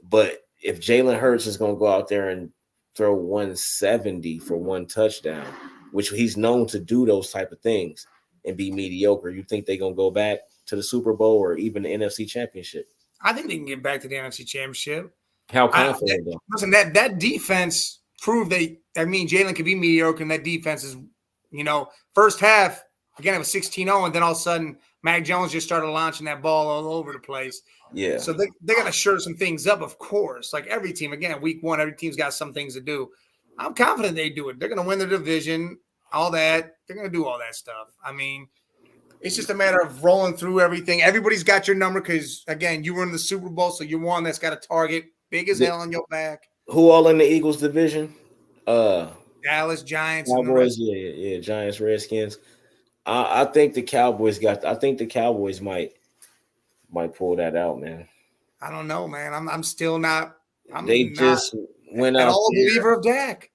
[SPEAKER 2] But if Jalen Hurts is going to go out there and throw 170 for 1 touchdown, which he's known to do those type of things and be mediocre, you think they're going to go back to the Super Bowl or even the NFC Championship?
[SPEAKER 3] I think they can get back to the NFC Championship.
[SPEAKER 2] How confident though?
[SPEAKER 3] Listen, that defense proved Jalen could be mediocre, and that defense is, first half, again, it was 16-0, and then all of a sudden, Mac Jones just started launching that ball all over the place.
[SPEAKER 2] Yeah.
[SPEAKER 3] So they got to shore some things up, of course. Like every team, again, week 1, every team's got some things to do. I'm confident they do it. They're going to win the division, all that. They're going to do all that stuff. I mean, It's just a matter of rolling through everything. Everybody's got your number because, again, you were in the Super Bowl, so you're one that's got a target big as hell on your back.
[SPEAKER 2] Who all in the Eagles division?
[SPEAKER 3] Dallas, Giants,
[SPEAKER 2] Cowboys,
[SPEAKER 3] and the rest.
[SPEAKER 2] yeah, Giants, Redskins. I think the Cowboys might pull that out, man.
[SPEAKER 3] I don't know, man. I'm still not.
[SPEAKER 2] They just went out
[SPEAKER 3] all
[SPEAKER 2] there.
[SPEAKER 3] A believer of Dak.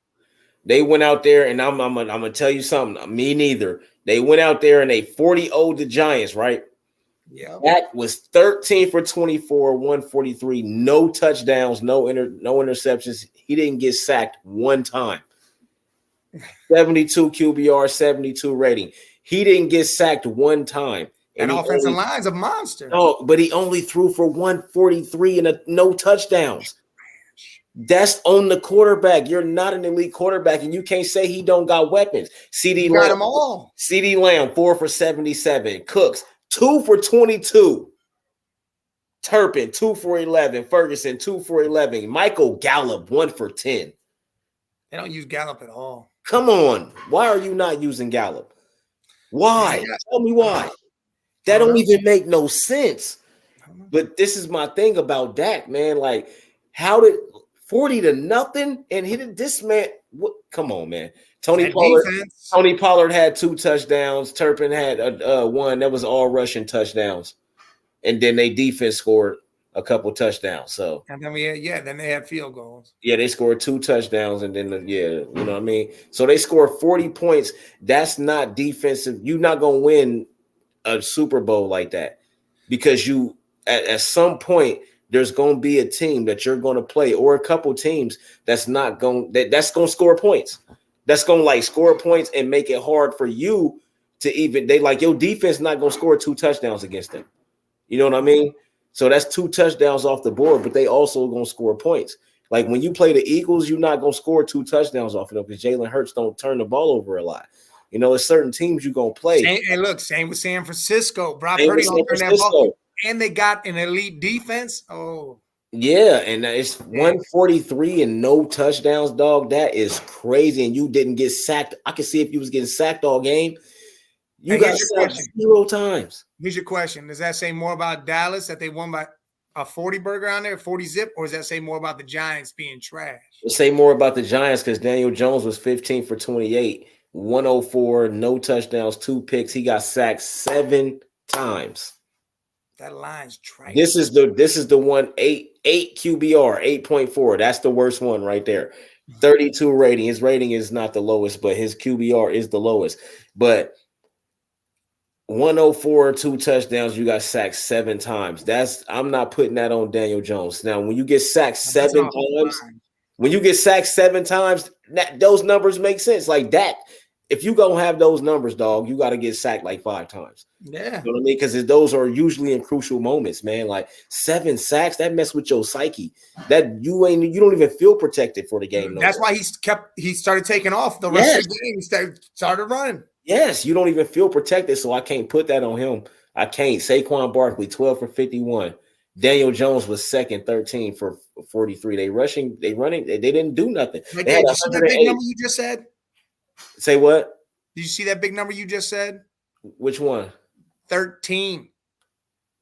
[SPEAKER 2] They went out there, and I'm gonna tell you something. Me neither. They went out there and they 40-0'd the Giants, right?
[SPEAKER 3] Yeah.
[SPEAKER 2] Dak was 13 for 24, 143, no touchdowns, no interceptions. He didn't get sacked one time. 72 QBR, 72 rating. He didn't get sacked one time.
[SPEAKER 3] And offensive line's a monster.
[SPEAKER 2] No, but he only threw for 143 and no touchdowns. That's on the quarterback. You're not an elite quarterback, and you can't say he don't got weapons. CD Lamb,
[SPEAKER 3] got them all.
[SPEAKER 2] CD Lamb, 4 for 77. Cooks, 2 for 22. Turpin, 2 for 11. Ferguson, 2 for 11. Michael Gallup, 1 for 10.
[SPEAKER 3] They don't use Gallup at all.
[SPEAKER 2] Come on. Why are you not using Gallup? Why? Tell me why. That don't even make no sense. But this is my thing about Dak, man. Like, how did 40-0 and hit this man? What? Come on, man. Tony Pollard had 2 touchdowns. Turpin had 1. That was all rushing touchdowns. And then they defense scored a couple touchdowns. So
[SPEAKER 3] and then then they had field goals.
[SPEAKER 2] Yeah, they scored 2 touchdowns, and then you know what I mean. So they scored 40 points. That's not defensive. You're not gonna win a Super Bowl like that because you at some point there's gonna be a team that you're gonna play or a couple teams that's gonna score points. That's gonna score points and make it hard for you to even your defense not gonna score 2 touchdowns against them. You know what I mean? So that's 2 touchdowns off the board, but they also gonna score points. Like when you play the Eagles, you're not gonna score 2 touchdowns off of them because Jalen Hurts don't turn the ball over a lot. You know, there's certain teams you're gonna play.
[SPEAKER 3] Same with San Francisco. Brock Purdy don't turn that ball. And they got an elite defense. Oh.
[SPEAKER 2] Yeah, and it's 143 and no touchdowns, dog. That is crazy. And you didn't get sacked. I can see if you was getting sacked all game. You got sacked 0 times.
[SPEAKER 3] Here's your question. Does that say more about Dallas that they won by a 40 burger on there, 40 zip, or does that say more about the Giants being trash?
[SPEAKER 2] It say more about the Giants because Daniel Jones was 15 for 28, 104, no touchdowns, 2 picks. He got sacked 7 times.
[SPEAKER 3] That line's trash.
[SPEAKER 2] This is the one 8 QBR, 8.4. That's the worst one right there. 32 rating. His rating is not the lowest, but his QBR is the lowest. But 104, 2 touchdowns, you got sacked 7 times. I'm not putting that on Daniel Jones. Now, when you get sacked 7 times, those numbers make sense. Like that, if you gonna have those numbers, dog, you got to get sacked 5 times.
[SPEAKER 3] Yeah,
[SPEAKER 2] you know what I mean? Because those are usually in crucial moments, man. Like 7 sacks, that mess with your psyche. That you don't even feel protected for the game.
[SPEAKER 3] That's why he started taking off the rest of the game. He started running.
[SPEAKER 2] Yes, you don't even feel protected, so I can't put that on him. I can't. Saquon Barkley, 12 for 51. Daniel Jones was second, 13 for 43. They running. They didn't do nothing.
[SPEAKER 3] Did you see that big number you just said?
[SPEAKER 2] Say what?
[SPEAKER 3] Did you see that big number you just said?
[SPEAKER 2] Which one?
[SPEAKER 3] 13.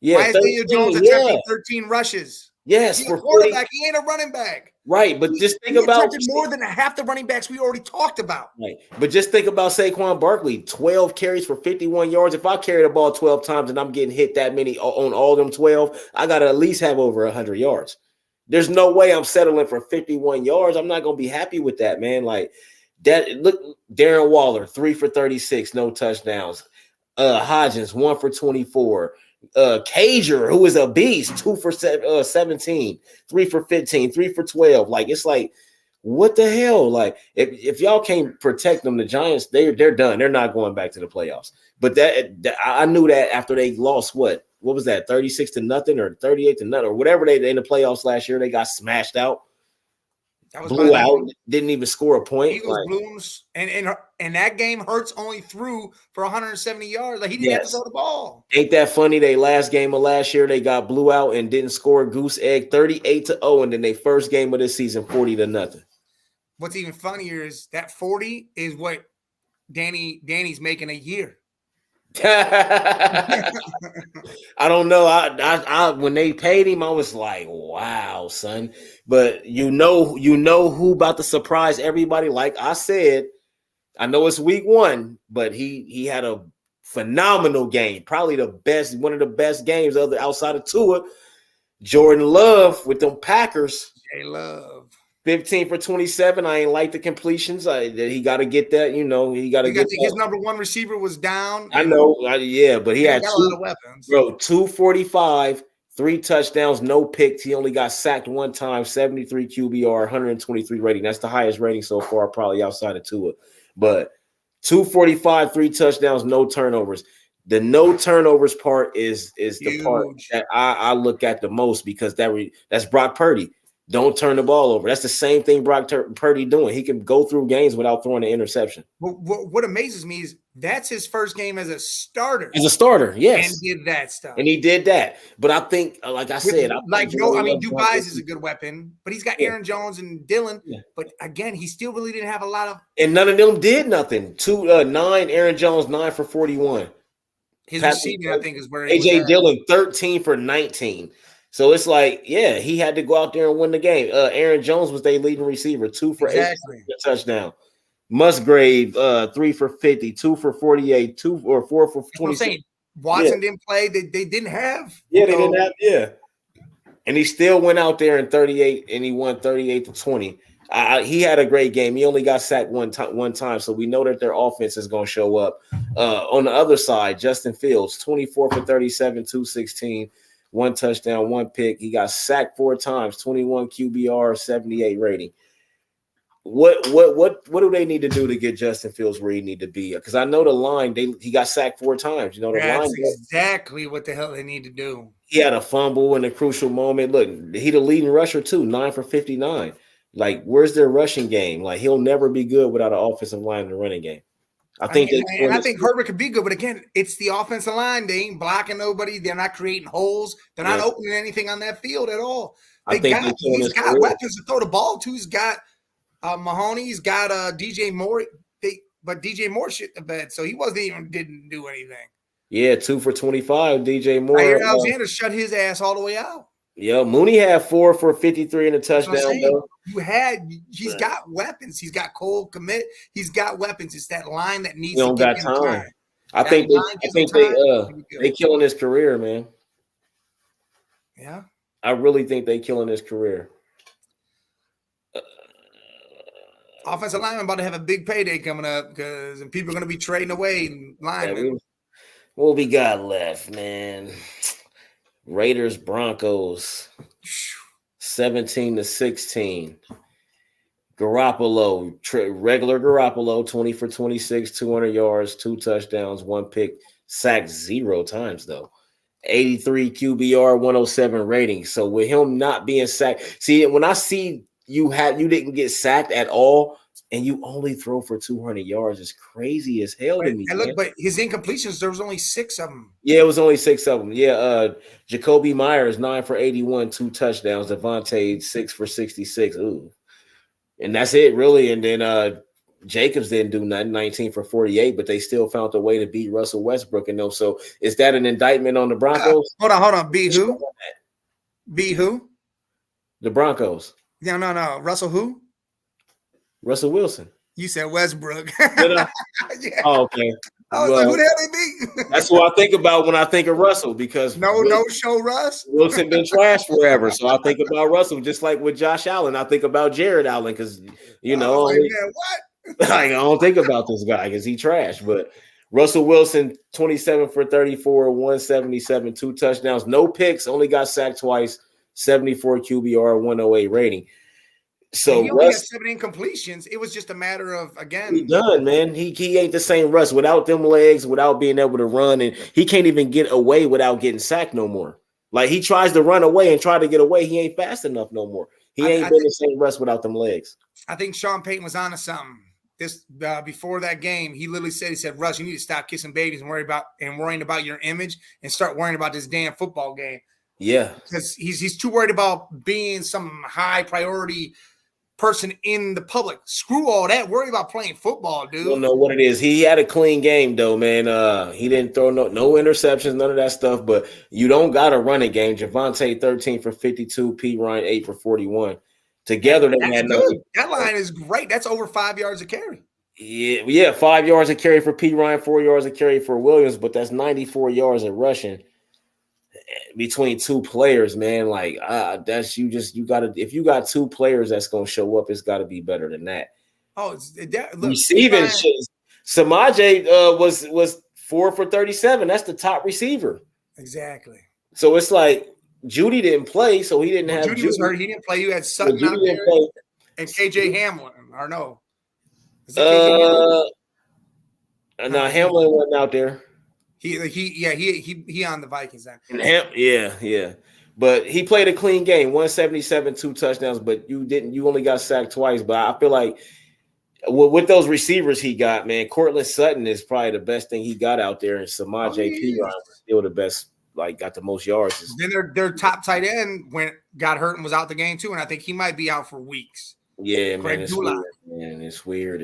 [SPEAKER 2] Yeah,
[SPEAKER 3] why is Daniel Jones attempting 13 rushes?
[SPEAKER 2] Yes,
[SPEAKER 3] he's a quarterback. He ain't a running back.
[SPEAKER 2] Right, but just think about
[SPEAKER 3] more than half the running backs we already talked about.
[SPEAKER 2] Right, but just think about Saquon Barkley, 12 carries for 51 yards. If I carry the ball 12 times and I'm getting hit that many on all them 12, I got to at least have over 100 yards. There's no way I'm settling for 51 yards. I'm not going to be happy with that, man. Like that. Look, Darren Waller, 3 for 36, no touchdowns. Hodgins, 1 for 24. Cager, who is a beast, 2 for 17, 3 for 15, 3 for 12. Like it's like, what the hell? Like if y'all can't protect them, the Giants, they're done. They're not going back to the playoffs. But that I knew that after they lost what was that, 36-0 or 38-0 or whatever they in the playoffs last year, they got smashed out. That was blew out, didn't even score a point.
[SPEAKER 3] Eagles blooms, and that game Hurts only threw for 170 yards. Like he didn't have to throw the ball.
[SPEAKER 2] Ain't that funny? They last game of last year, they got blew out and didn't score a goose egg, 38-0, and then they first game of this season, 40-0.
[SPEAKER 3] What's even funnier is that 40 is what Danny's making a year.
[SPEAKER 2] I don't know. I when they paid him, I was like, wow, son. But you know who about to surprise everybody. Like I said, I know it's week 1, but he had a phenomenal game. Probably one of the best games outside of Tua. Jordan Love with them Packers.
[SPEAKER 3] J Love.
[SPEAKER 2] 15 for 27. I ain't like the completions. He got to get that. He got to get that.
[SPEAKER 3] His number 1 receiver was down.
[SPEAKER 2] I know. Yeah, but he had
[SPEAKER 3] got a lot of weapons.
[SPEAKER 2] Bro, 245, 3 touchdowns, no picks. He only got sacked 1 time, 73 QBR, 123 rating. That's the highest rating so far, probably outside of Tua. But 245, 3 touchdowns, no turnovers. The no turnovers part is the part that I look at the most because that's Brock Purdy. Don't turn the ball over. That's the same thing Brock Purdy doing. He can go through games without throwing an interception.
[SPEAKER 3] What amazes me is that's his first game as a starter.
[SPEAKER 2] As a starter, yes.
[SPEAKER 3] And did that stuff.
[SPEAKER 2] And he did that. But I think, like I said,
[SPEAKER 3] Dubais is a good weapon, but he's got Aaron Jones and Dillon. Yeah. But again, he still really didn't have a lot of.
[SPEAKER 2] And none of them did nothing. 9, Aaron Jones, 9 for 41.
[SPEAKER 3] His receiving, I think, is where
[SPEAKER 2] AJ Dillon, 13 for 19. So it's like, yeah, he had to go out there and win the game. Aaron Jones was their leading receiver, 2 for 8, touchdown. Musgrave, 3 for 50, 2 for 48, 4 for 26.
[SPEAKER 3] Watson didn't play. They didn't have.
[SPEAKER 2] Yeah, they didn't have. Yeah, and he still went out there in 38, and he won 38-20. He had a great game. He only got sacked one time, so we know that their offense is going to show up. On the other side, Justin Fields, 24 for 37, 216. 1 touchdown, 1 pick. He got sacked 4 times, 21 QBR, 78 rating. What do they need to do to get Justin Fields where he need to be? Because I know the line, he got sacked 4 times.
[SPEAKER 3] That's exactly what the hell they need to do.
[SPEAKER 2] He had a fumble in a crucial moment. Look, he the leading rusher too, 9 for 59. Like, where's their rushing game? Like, he'll never be good without an offensive line in the running game. I think
[SPEAKER 3] Herbert could be good, but again, it's the offensive line. They ain't blocking nobody. They're not creating holes. They're not opening anything on that field at all. He's got weapons to throw the ball to. He's got Mahoney. He's got DJ Moore. But DJ Moore shit the bed, so he didn't do anything.
[SPEAKER 2] Yeah, 2 for 25. DJ Moore.
[SPEAKER 3] Alexander shut his ass all the way out.
[SPEAKER 2] Yeah, Mooney had 4 for 53 and a touchdown. Though.
[SPEAKER 3] He's got weapons. He's got Cole Kmet. He's got weapons. It's that line that needs.
[SPEAKER 2] He don't got time. I think they killing his career, man.
[SPEAKER 3] Yeah,
[SPEAKER 2] I really think they killing his career.
[SPEAKER 3] Offensive lineman about to have a big payday coming up because people are going to be trading away linemen.
[SPEAKER 2] What we got left, man? Raiders, Broncos, 17-16. Garoppolo, regular Garoppolo, 20 for 26, 200 yards, 2 touchdowns, 1 pick, sacked 0 times though. 83 QBR, 107 rating. So with him not being sacked, see, when I see you didn't get sacked at all, and you only throw for 200 yards, it's crazy as hell to me.
[SPEAKER 3] And look, but his incompletions, there was only 6 of them.
[SPEAKER 2] Yeah, it was only 6 of them. Yeah, Jacoby Myers, 9 for 81, 2 touchdowns. Devontae, 6 for 66. Ooh. And that's it, really. And then Jacobs didn't do nothing, 19 for 48, but they still found a way to beat Russell Westbrook and them. So is that an indictment on the Broncos?
[SPEAKER 3] Hold on. Beat who? Beat who?
[SPEAKER 2] The Broncos.
[SPEAKER 3] No. Russell who?
[SPEAKER 2] Russell Wilson.
[SPEAKER 3] You said Westbrook.
[SPEAKER 2] Yeah. Oh, okay.
[SPEAKER 3] I was like, who the hell they beat?
[SPEAKER 2] That's what I think about when I think of Russell, because
[SPEAKER 3] no show Russ.
[SPEAKER 2] Wilson been trash forever. So I think about Russell, just like with Josh Allen. I think about Jared Allen because, what? I don't think about this guy because he trash. But Russell Wilson, 27 for 34, 177, 2 touchdowns, no picks, only got sacked twice, 74 QBR, 108 rating. So
[SPEAKER 3] he only had 7 incompletions. It was just a matter of, again,
[SPEAKER 2] he done, man. He ain't the same Russ without them legs, without being able to run, and he can't even get away without getting sacked no more. Like, he tries to run away and try to get away, he ain't fast enough no more. He ain't been the same Russ without them legs.
[SPEAKER 3] I think Sean Payton was onto something. This before that game, he literally said, Russ, you need to stop kissing babies and worrying about your image and start worrying about this damn football game.
[SPEAKER 2] Yeah,
[SPEAKER 3] because he's too worried about being some high priority person in the public. Screw all that. Worry about playing football, dude.
[SPEAKER 2] I don't know what it is. He had a clean game though, man. He didn't throw no interceptions, none of that stuff. But you don't got a running game. Javonte 13 for 52, Pete Ryan 8 for 41. Together they had
[SPEAKER 3] good. That line is great. That's over 5 yards a carry.
[SPEAKER 2] Yeah, 5 yards a carry for Pete Ryan, 4 yards a carry for Williams, but that's 94 yards of rushing between two players, man. Like that's you gotta, if you got two players that's gonna show up, it's got to be better than that.
[SPEAKER 3] Look,
[SPEAKER 2] receiving Samaje was 4 for 37. That's the top receiver.
[SPEAKER 3] Exactly.
[SPEAKER 2] So it's like Judy didn't play, so he didn't have
[SPEAKER 3] Judy was hurt. He didn't play. You had Sutton out there and KJ Hamlin. Or no?
[SPEAKER 2] No, Hamlin wasn't out there.
[SPEAKER 3] He on the Vikings then.
[SPEAKER 2] Yeah. But he played a clean game, 177, 2 touchdowns. But you only got sacked twice. But I feel like with those receivers he got, man, Cortland Sutton is probably the best thing he got out there, and Samaje P. Ryan was still the best. Like got the most yards.
[SPEAKER 3] Then their top tight end got hurt and was out the game too, and I think he might be out for weeks.
[SPEAKER 2] Yeah, man, it's weird. Man, it's weird.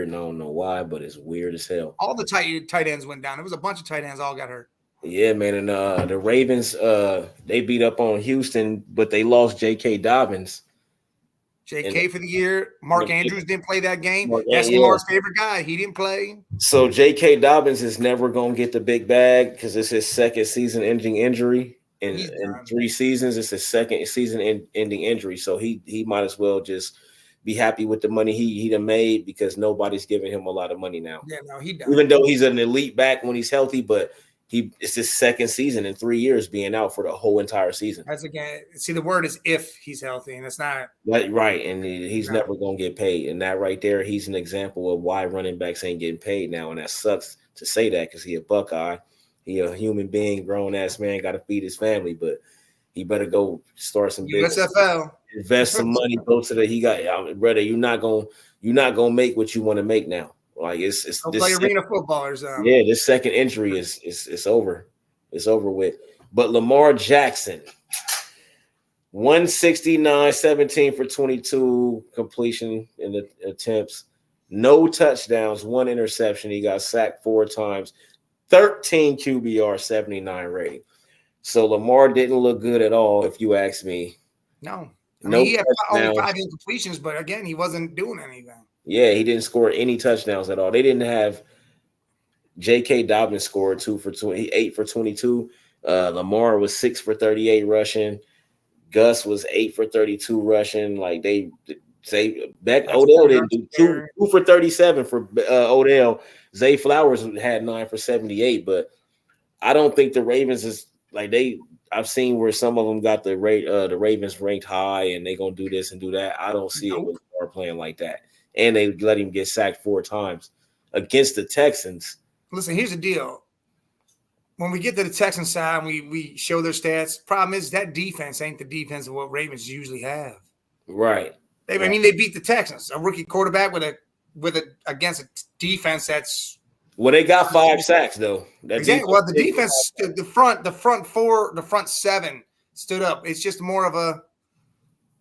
[SPEAKER 2] I don't know why, but it's weird as hell.
[SPEAKER 3] All the tight ends went down. There was a bunch of tight ends all got hurt.
[SPEAKER 2] Yeah, man, and the Ravens they beat up on Houston, but they lost J.K. Dobbins.
[SPEAKER 3] J.K. for the year. Mark Andrews didn't play that game. That's Lamar's favorite guy. He didn't play.
[SPEAKER 2] So J.K. Dobbins is never going to get the big bag because it's his second season-ending injury. In 3 seasons, it's his second season-ending injury. So he might as well just be happy with the money he done made because nobody's giving him a lot of money now.
[SPEAKER 3] Yeah, no, he does.
[SPEAKER 2] Even though he's an elite back when he's healthy, but it's his second season in 3 years being out for the whole entire season.
[SPEAKER 3] That's the word is if he's healthy, and it's not
[SPEAKER 2] right. And he's never gonna get paid. And that right there, he's an example of why running backs ain't getting paid now. And that sucks to say that because he a Buckeye, he a human being, grown ass man, got to feed his family, but he better go start some business,
[SPEAKER 3] USFL,
[SPEAKER 2] invest some money, go to brother. You're not gonna make what you want to make now. Like it's
[SPEAKER 3] don't play arena football or something.
[SPEAKER 2] Yeah, this second injury is over. It's over with. But Lamar Jackson, 169, 17 for 22 completion in the attempts, no touchdowns, 1 interception. He got sacked 4 times, 13 QBR, 79 rating. So Lamar didn't look good at all, if you ask me.
[SPEAKER 3] No. He had only 5 incompletions, but again, he wasn't doing anything.
[SPEAKER 2] Yeah, he didn't score any touchdowns at all. They didn't have J.K. Dobbins scored 2 for 20, 8 for 22. Lamar was 6 for 38 rushing. Gus was 8 for 32 rushing. Like they say, Odell didn't do 2 for 37 for Odell. Zay Flowers had 9 for 78, but I don't think the Ravens is like I've seen where some of them got the Ravens ranked high and they gonna do this and do that. I don't see it with Lamar playing like that. And they let him get sacked 4 times against the Texans.
[SPEAKER 3] Listen, here's the deal. When we get to the Texans side, we show their stats. Problem is that defense ain't the defense of what Ravens usually have.
[SPEAKER 2] Right.
[SPEAKER 3] I mean, they beat the Texans, a rookie quarterback against a defense that's.
[SPEAKER 2] Well, they got 5 sacks though.
[SPEAKER 3] Exactly. Well, the defense, the front 7 stood up. It's just more of a.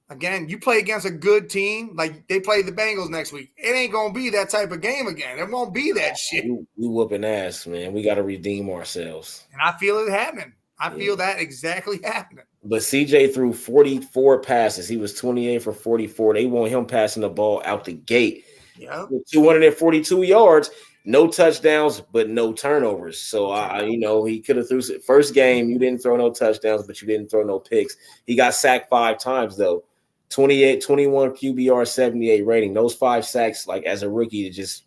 [SPEAKER 3] Again, you play against a good team, like they play the Bengals next week. It ain't going to be that type of game again. It won't be that shit.
[SPEAKER 2] We whooping ass, man. We got to redeem ourselves.
[SPEAKER 3] And I feel it happening. I feel that exactly happening.
[SPEAKER 2] But CJ threw 44 passes. He was 28 for 44. They want him passing the ball out the gate.
[SPEAKER 3] Yeah.
[SPEAKER 2] 242 yards, no touchdowns, but no turnovers. So, he could have threw – first game, you didn't throw no touchdowns, but you didn't throw no picks. He got sacked 5 times, though. 28, 21 QBR, 78 rating. Those 5 sacks, like as a rookie, it just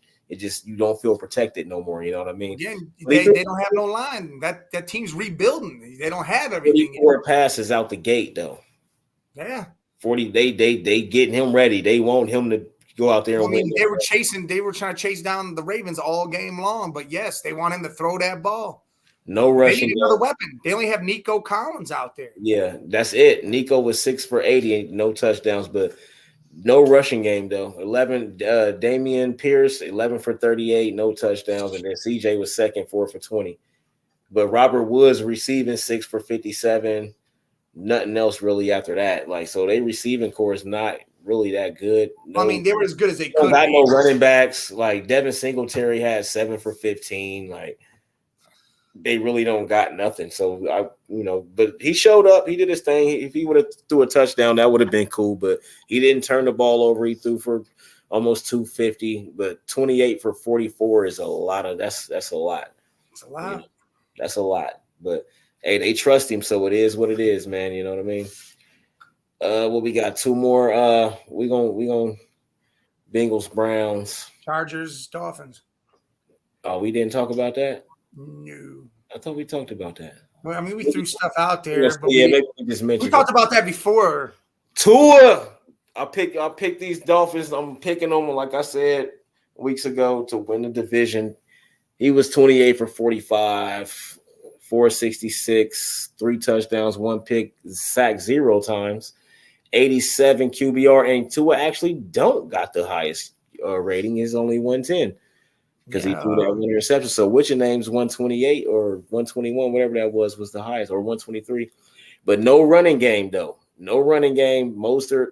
[SPEAKER 2] you don't feel protected no more. You know what I mean?
[SPEAKER 3] Again, they don't have no line. That team's rebuilding. They don't have everything.
[SPEAKER 2] 4 passes out the gate though.
[SPEAKER 3] Yeah.
[SPEAKER 2] 40. They getting him ready. They want him to go out there and win.
[SPEAKER 3] They were trying to chase down the Ravens all game long. But yes, they want him to throw that ball.
[SPEAKER 2] No rushing.
[SPEAKER 3] They need another weapon. They only have Nico Collins out there.
[SPEAKER 2] Yeah, that's it. Nico was 6 for 80, no touchdowns, but no rushing game though. 11. Damian Pierce 11 for 38, no touchdowns, and then CJ was second, 4 for 20. But Robert Woods receiving 6 for 57. Nothing else really after that. Like so, they receiving core is not really that good.
[SPEAKER 3] No, I mean, they were as good as they could.
[SPEAKER 2] Got no running backs. Like Devin Singletary had 7 for 15. Like they really don't got nothing. So but he showed up. He did his thing. If he would have threw a touchdown, that would have been cool. But he didn't turn the ball over. He threw for almost 250. But 28 for 44 is a lot of that's a lot.
[SPEAKER 3] It's a lot.
[SPEAKER 2] That's a lot. But hey, they trust him, so it is what it is, man. You know what I mean? Well, we got 2 more. We gonna Bengals, Browns,
[SPEAKER 3] Chargers, Dolphins.
[SPEAKER 2] Oh, we didn't talk about that?
[SPEAKER 3] No.
[SPEAKER 2] I thought we talked about that.
[SPEAKER 3] Well, I mean, we threw stuff out there. But
[SPEAKER 2] maybe we just mentioned.
[SPEAKER 3] We talked about that before.
[SPEAKER 2] Tua. I pick these Dolphins. I'm picking them, like I said weeks ago, to win the division. He was 28 for 45, 466, 3 touchdowns, 1 pick, sacked 0 times, 87 QBR, and Tua actually don't got the highest rating. Is only 110 because he threw that 1 interception. So which name's 128 or 121, whatever that was the highest, or 123. But no running game though. No running game. Mostert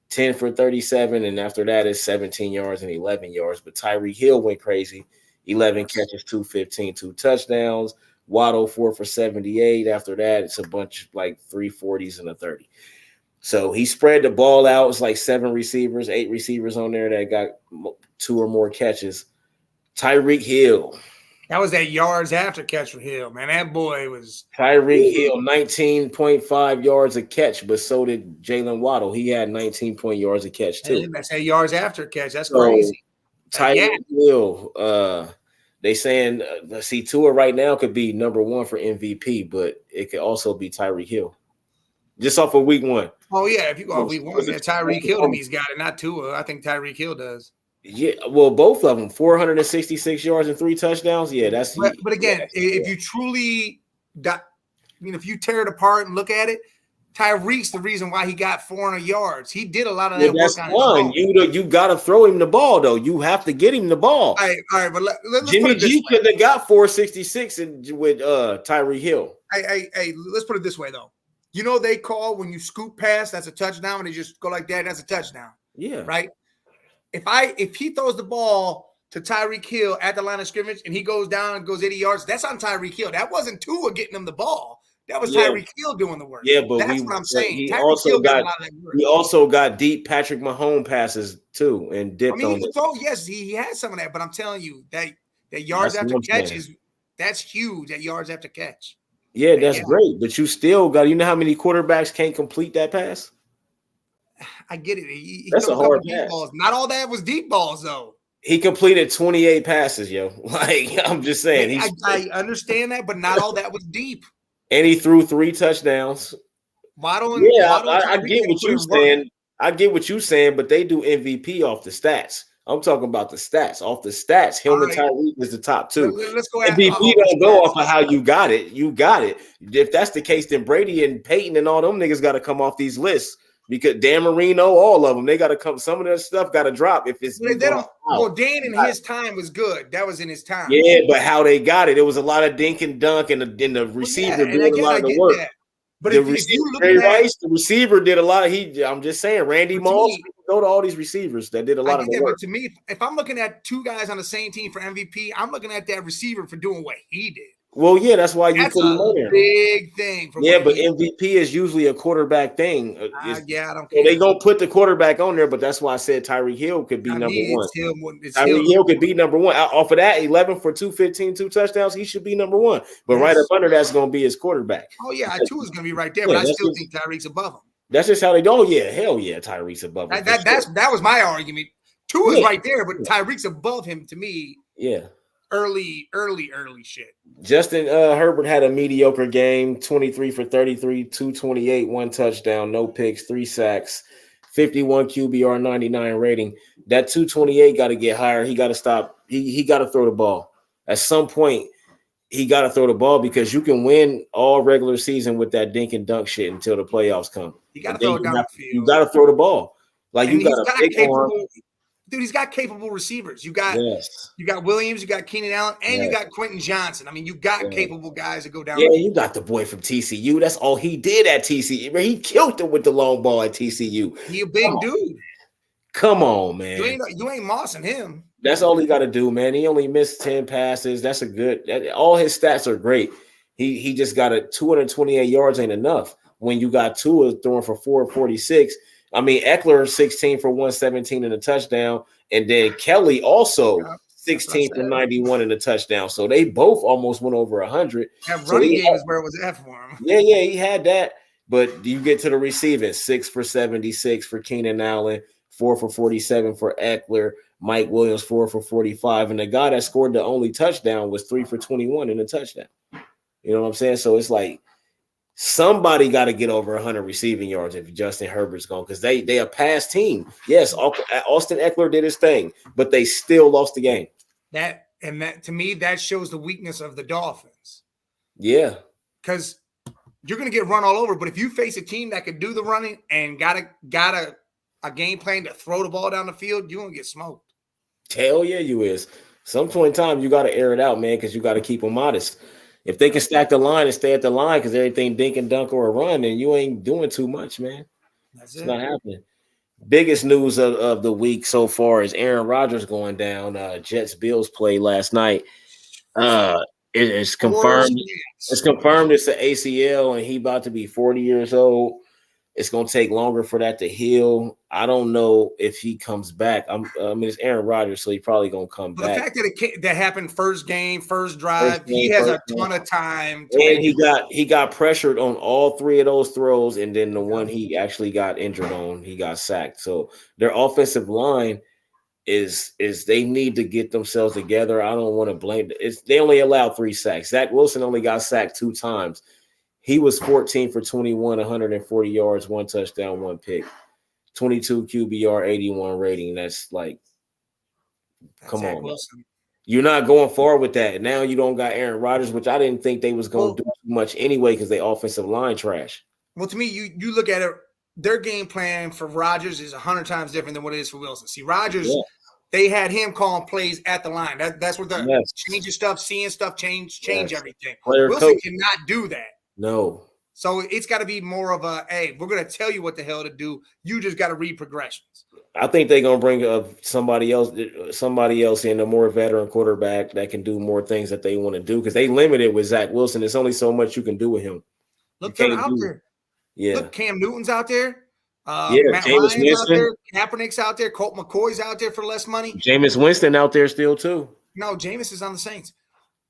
[SPEAKER 2] 10 for 37, and after that is 17 yards and 11 yards. But Tyreek Hill went crazy. 11 catches, 215, 2 touchdowns. Waddle 4 for 78. After that, it's a bunch of like 340s and a 30. So he spread the ball out. It's like 7 receivers, 8 receivers on there that got 2 or more catches. Tyreek Hill.
[SPEAKER 3] That was that yards after catch for Hill, man. That boy was
[SPEAKER 2] Tyreek Hill, 19.5 yards a catch, but so did Jalen Waddle. He had 19 yards a catch too.
[SPEAKER 3] That's that yards after catch. That's crazy.
[SPEAKER 2] Tyreek Hill, they saying Tua right now could be number 1 for MVP, but it could also be Tyreek Hill. Just off of week 1.
[SPEAKER 3] Oh yeah, if you go off week 1, Tyreek Hill to me's got it, not Tua. I think Tyreek Hill does.
[SPEAKER 2] Yeah, well, both of them, 466 yards and 3 touchdowns. Yeah, that's.
[SPEAKER 3] But again, if you truly, if you tear it apart and look at it, Tyreek's the reason why he got 400 yards. He did a lot of that work on his own.
[SPEAKER 2] You got to throw him the ball though. You have to get him the ball.
[SPEAKER 3] All right, but let's
[SPEAKER 2] Jimmy G could have got 466 with Tyreek Hill.
[SPEAKER 3] Hey, let's put it this way though. You know they call when you scoop pass, that's a touchdown. When they just go like that, that's a touchdown.
[SPEAKER 2] Yeah.
[SPEAKER 3] Right. If he throws the ball to Tyreek Hill at the line of scrimmage and he goes down and goes 80 yards, that's on Tyreek Hill. That wasn't Tua getting him the ball. That was Tyreek Hill doing the work.
[SPEAKER 2] Yeah, but
[SPEAKER 3] that's what I'm saying.
[SPEAKER 2] He also got deep Patrick Mahomes passes too and dipped on it.
[SPEAKER 3] Yes, he has some of that, but I'm telling you that yards after catch that's huge. That yards after catch.
[SPEAKER 2] Yeah, that's great, but you still got. You know how many quarterbacks can't complete that pass?
[SPEAKER 3] I get it.
[SPEAKER 2] That's a hard pass.
[SPEAKER 3] Balls. Not all that was deep balls, though.
[SPEAKER 2] He completed 28 passes, yo. Like, I'm just saying.
[SPEAKER 3] I understand that, but not all that was deep.
[SPEAKER 2] And he threw 3 touchdowns.
[SPEAKER 3] Waddle
[SPEAKER 2] I get what you're saying. I get what you're saying, but they do MVP off the stats. I'm talking about the stats. Off the stats, him and Tyreek is the top 2.
[SPEAKER 3] Let's go.
[SPEAKER 2] MVP don't go off of how you got it. You got it. If that's the case, then Brady and Peyton and all them niggas got to come off these lists. Because Dan Marino, all of them, they got to come. Some of that stuff got to drop if it's.
[SPEAKER 3] They don't. Well, Dan in his time was good. That was in his time.
[SPEAKER 2] Yeah, but how they got it was a lot of dink and dunk, and the receiver doing a lot of the work.
[SPEAKER 3] That. But if you look at
[SPEAKER 2] the receiver did a lot of. I'm just saying, Randy Moss. Go to all these receivers that did a lot of the work.
[SPEAKER 3] But to me, if I'm looking at 2 guys on the same team for MVP, I'm looking at that receiver for doing what he did.
[SPEAKER 2] Well, yeah, that's why you put him on there.
[SPEAKER 3] Big thing.
[SPEAKER 2] But MVP is usually a quarterback thing.
[SPEAKER 3] I don't care.
[SPEAKER 2] So they gonna put the quarterback on there, but that's why I said Tyreek Hill could be number 1. Tyreek Hill could be number 1. Off of that, 11 for 215, 2 touchdowns, he should be number 1. But right up under that's gonna be his quarterback.
[SPEAKER 3] Oh yeah, Tua is gonna be right there, but I still think Tyreek's above him.
[SPEAKER 2] That's just how they do. Oh yeah, hell yeah, Tyreek's above him.
[SPEAKER 3] That was my argument. Tua's right there, but Tyreek's above him to me.
[SPEAKER 2] Yeah.
[SPEAKER 3] Early shit.
[SPEAKER 2] Justin Herbert had a mediocre game, 23 for 33, 228, 1 touchdown, no picks, 3 sacks, 51 QBR, 99 rating. That 228 got to get higher. He got to stop. He got to throw the ball. At some point, he got to throw the ball because you can win all regular season with that dink and dunk shit until the playoffs come.
[SPEAKER 3] You got to throw it down the field.
[SPEAKER 2] You got to throw the ball. Like you got a big arm.
[SPEAKER 3] Dude, he's got capable receivers. You got Williams, you got Keenan Allen, and you got Quentin Johnson. I mean, you got capable guys that go down.
[SPEAKER 2] Yeah, you got the boy from TCU. That's all he did at TCU. He killed him with the long ball at TCU.
[SPEAKER 3] He a big dude.
[SPEAKER 2] Come on, man.
[SPEAKER 3] You ain't mossing him.
[SPEAKER 2] That's all he got to do, man. He only missed 10 passes. That's a good. All his stats are great. He just got 228 yards ain't enough when you got Tua throwing for 446. I mean, Eckler 16 for 117 and a touchdown, and then Kelly also 16 for 91 and a touchdown. So they both almost went over 100.
[SPEAKER 3] That running game is where it was at for him.
[SPEAKER 2] Yeah, he had that. But you get to the receiving, 6 for 76 for Keenan Allen, 4 for 47 for Eckler, Mike Williams 4 for 45, and the guy that scored the only touchdown was 3 for 21 in a touchdown. You know what I'm saying? So it's like somebody got to get over 100 receiving yards if Justin Herbert's gone, because they a past team. Yes, Austin Eckler did his thing, but they still lost the game.
[SPEAKER 3] That to me, that shows the weakness of the Dolphins.
[SPEAKER 2] Yeah,
[SPEAKER 3] because you're going to get run all over. But if you face a team that can do the running and got a game plan to throw the ball down the field, you're going to get smoked.
[SPEAKER 2] Hell yeah, you is. Some point in time, you got to air it out, man, because you got to keep them modest. If they can stack the line and stay at the line because everything dink and dunk or a run, then you ain't doing too much, man. It's not happening. Biggest news of the week so far is Aaron Rodgers going down. Jets-Bills play last night. It's confirmed. It's confirmed it's an ACL, and he about to be 40 years old. It's going to take longer for that to heal. I don't know if he comes back. I mean, it's Aaron Rodgers, so he probably going to come back.
[SPEAKER 3] The fact that that happened first game, first drive, he has a ton of time.
[SPEAKER 2] And he got pressured on all 3 of those throws, and then the one he actually got injured on, he got sacked. So their offensive line is they need to get themselves together. I don't want to blame it. They only allowed 3 sacks. Zach Wilson only got sacked 2 times. He was 14 for 21, 140 yards, 1 touchdown, 1 pick, 22 QBR, 81 rating. That's like, come on. Wilson. You're not going far with that. Now you don't got Aaron Rodgers, which I didn't think they was going to do too much anyway because they offensive line trash.
[SPEAKER 3] Well, to me, you look at it, their game plan for Rodgers is 100 times different than what it is for Wilson. See, Rodgers, they had him calling plays at the line. That's where the changing stuff, seeing stuff change everything. Wilson cannot do that.
[SPEAKER 2] No.
[SPEAKER 3] So it's got to be more of a, hey, we're going to tell you what the hell to do. You just got to read progressions.
[SPEAKER 2] I think they're going to bring somebody else in, a more veteran quarterback that can do more things that they want to do because they limited with Zach Wilson. There's only so much you can do with him.
[SPEAKER 3] Look, they're out there. Yeah. Look, Cam Newton's out there.
[SPEAKER 2] Matt
[SPEAKER 3] Jameis Winston out there. Kaepernick's out there. Colt McCoy's out there for less money.
[SPEAKER 2] Jameis Winston out there still too.
[SPEAKER 3] No, Jameis is on the Saints.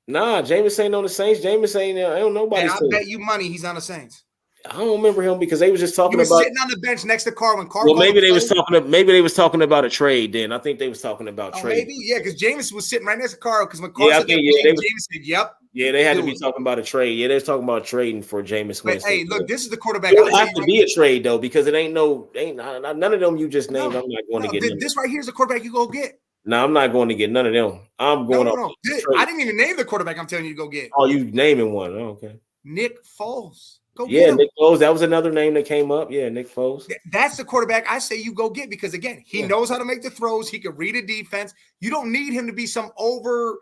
[SPEAKER 2] Nah, Jameis ain't on the Saints. Jameis ain't. I don't know nobody.
[SPEAKER 3] I bet you money he's on the Saints.
[SPEAKER 2] I don't remember him because they was just talking
[SPEAKER 3] about
[SPEAKER 2] sitting
[SPEAKER 3] on the bench next to Carr when Carr.
[SPEAKER 2] Well, maybe they was talking about a trade. Then I think they was talking about trade.
[SPEAKER 3] Maybe because Jameis was sitting right next to Carr because when Carr said Jameis said, "Yep."
[SPEAKER 2] Yeah, they had to be talking about a trade. Yeah, they was talking about trading for Jameis Winston.
[SPEAKER 3] Hey, look, this is the quarterback.
[SPEAKER 2] It have to be a trade though because it ain't none of them you just named. I'm not going to get
[SPEAKER 3] this right here is the quarterback you go get.
[SPEAKER 2] No, I'm not going to get none of them. I'm going
[SPEAKER 3] No. I didn't even name the quarterback I'm telling you to go get.
[SPEAKER 2] Oh, you naming one. Oh, okay.
[SPEAKER 3] Nick Foles. Go get him.
[SPEAKER 2] Nick Foles. That was another name that came up. Yeah, Nick Foles.
[SPEAKER 3] That's the quarterback I say you go get because, again, he knows how to make the throws. He can read a defense. You don't need him to be some over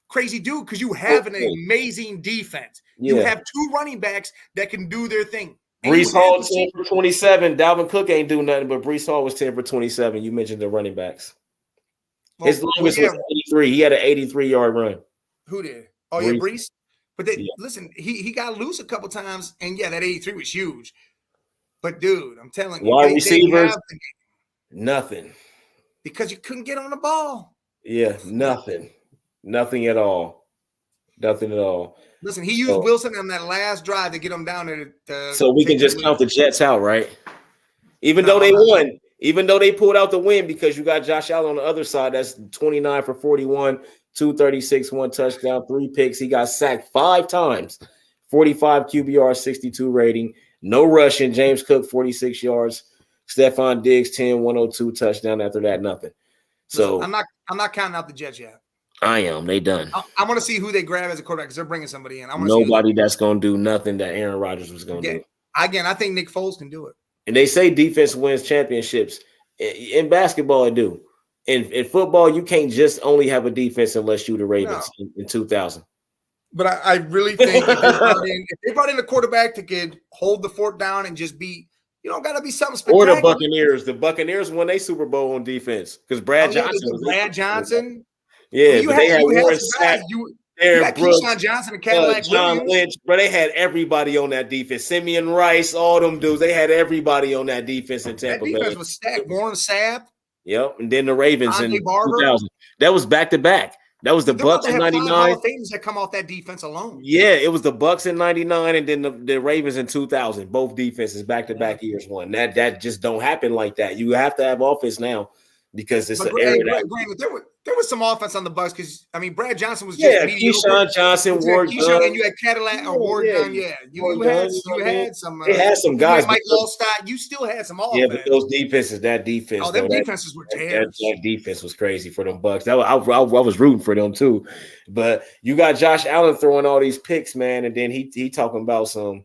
[SPEAKER 3] crazy dude because you have an amazing defense. Yeah. You have 2 running backs that can do their thing.
[SPEAKER 2] Brees Hall 10 for 27. Dalvin Cook ain't do nothing, but Brees Hall was 10 for 27. You mentioned the running backs. His longest was 83. He had an 83-yard run.
[SPEAKER 3] Who did? Oh, yeah, Brees. But listen, he got loose a couple times, and that 83 was huge. But dude, I'm telling you,
[SPEAKER 2] wide receivers, nothing.
[SPEAKER 3] Because you couldn't get on the ball.
[SPEAKER 2] Yeah, nothing at all. Nothing at all.
[SPEAKER 3] Listen, he used Wilson on that last drive to get him down there.
[SPEAKER 2] So we can just count the Jets out, right? Even though they won. Even though they pulled out the win because you got Josh Allen on the other side, that's 29 for 41, 236, 1 touchdown, 3 picks. He got sacked 5 times, 45 QBR, 62 rating, no rushing. James Cook, 46 yards. Stephon Diggs, 10, 102 touchdown. After that, nothing. So
[SPEAKER 3] I'm not counting out the Jets yet.
[SPEAKER 2] I am. They done.
[SPEAKER 3] I want to see who they grab as a quarterback because they're bringing somebody in.
[SPEAKER 2] Nobody that's going to do nothing that Aaron Rodgers was going to do.
[SPEAKER 3] Again, I think Nick Foles can do it.
[SPEAKER 2] And they say defense wins championships. In basketball, it do. In football, you can't just only have a defense unless you're the Ravens in 2000.
[SPEAKER 3] But I really think if they brought in a quarterback that could hold the fort down and just be You don't got to be something
[SPEAKER 2] Or
[SPEAKER 3] spectacular.
[SPEAKER 2] the Buccaneers. The Buccaneers won a Super Bowl on defense because Brad Johnson was
[SPEAKER 3] Brad Johnson.
[SPEAKER 2] Yeah,
[SPEAKER 3] Well,
[SPEAKER 2] but they had Warren
[SPEAKER 3] some guys.
[SPEAKER 2] Sapp,
[SPEAKER 3] You
[SPEAKER 2] Aaron
[SPEAKER 3] got
[SPEAKER 2] Brooks,
[SPEAKER 3] Keyshawn Johnson and Cadillac
[SPEAKER 2] John
[SPEAKER 3] Williams.
[SPEAKER 2] Lynch, but they had everybody on that defense. Simeon Rice, all them dudes. They had everybody on that defense in Tampa Bay.
[SPEAKER 3] That defense was stacked. Warren Sapp.
[SPEAKER 2] Yep, and then the Ravens
[SPEAKER 3] Andre
[SPEAKER 2] in
[SPEAKER 3] Barber.
[SPEAKER 2] 2000. That was back to back. That was the Bucks in '99.
[SPEAKER 3] Hall of Famers that come off that defense alone.
[SPEAKER 2] Yeah, it was the Bucks in '99, and then the Ravens in 2000. Both defenses back to back years one. That just don't happen like that. You have to have offense now because it's an area that.
[SPEAKER 3] There was some offense on the Bucks because I mean Brad Johnson was
[SPEAKER 2] just Keyshawn Johnson, Ward Gunn,
[SPEAKER 3] and you had Cadillac or Ward Gunn. Yeah, you had some.
[SPEAKER 2] They had some guys.
[SPEAKER 3] Mike Allstott. You still had some offense.
[SPEAKER 2] Yeah, but those defenses, that defense.
[SPEAKER 3] Oh, them defenses were terrible.
[SPEAKER 2] That defense was crazy for them Bucks. I was rooting for them too. But you got Josh Allen throwing all these picks, man, and then he talking about some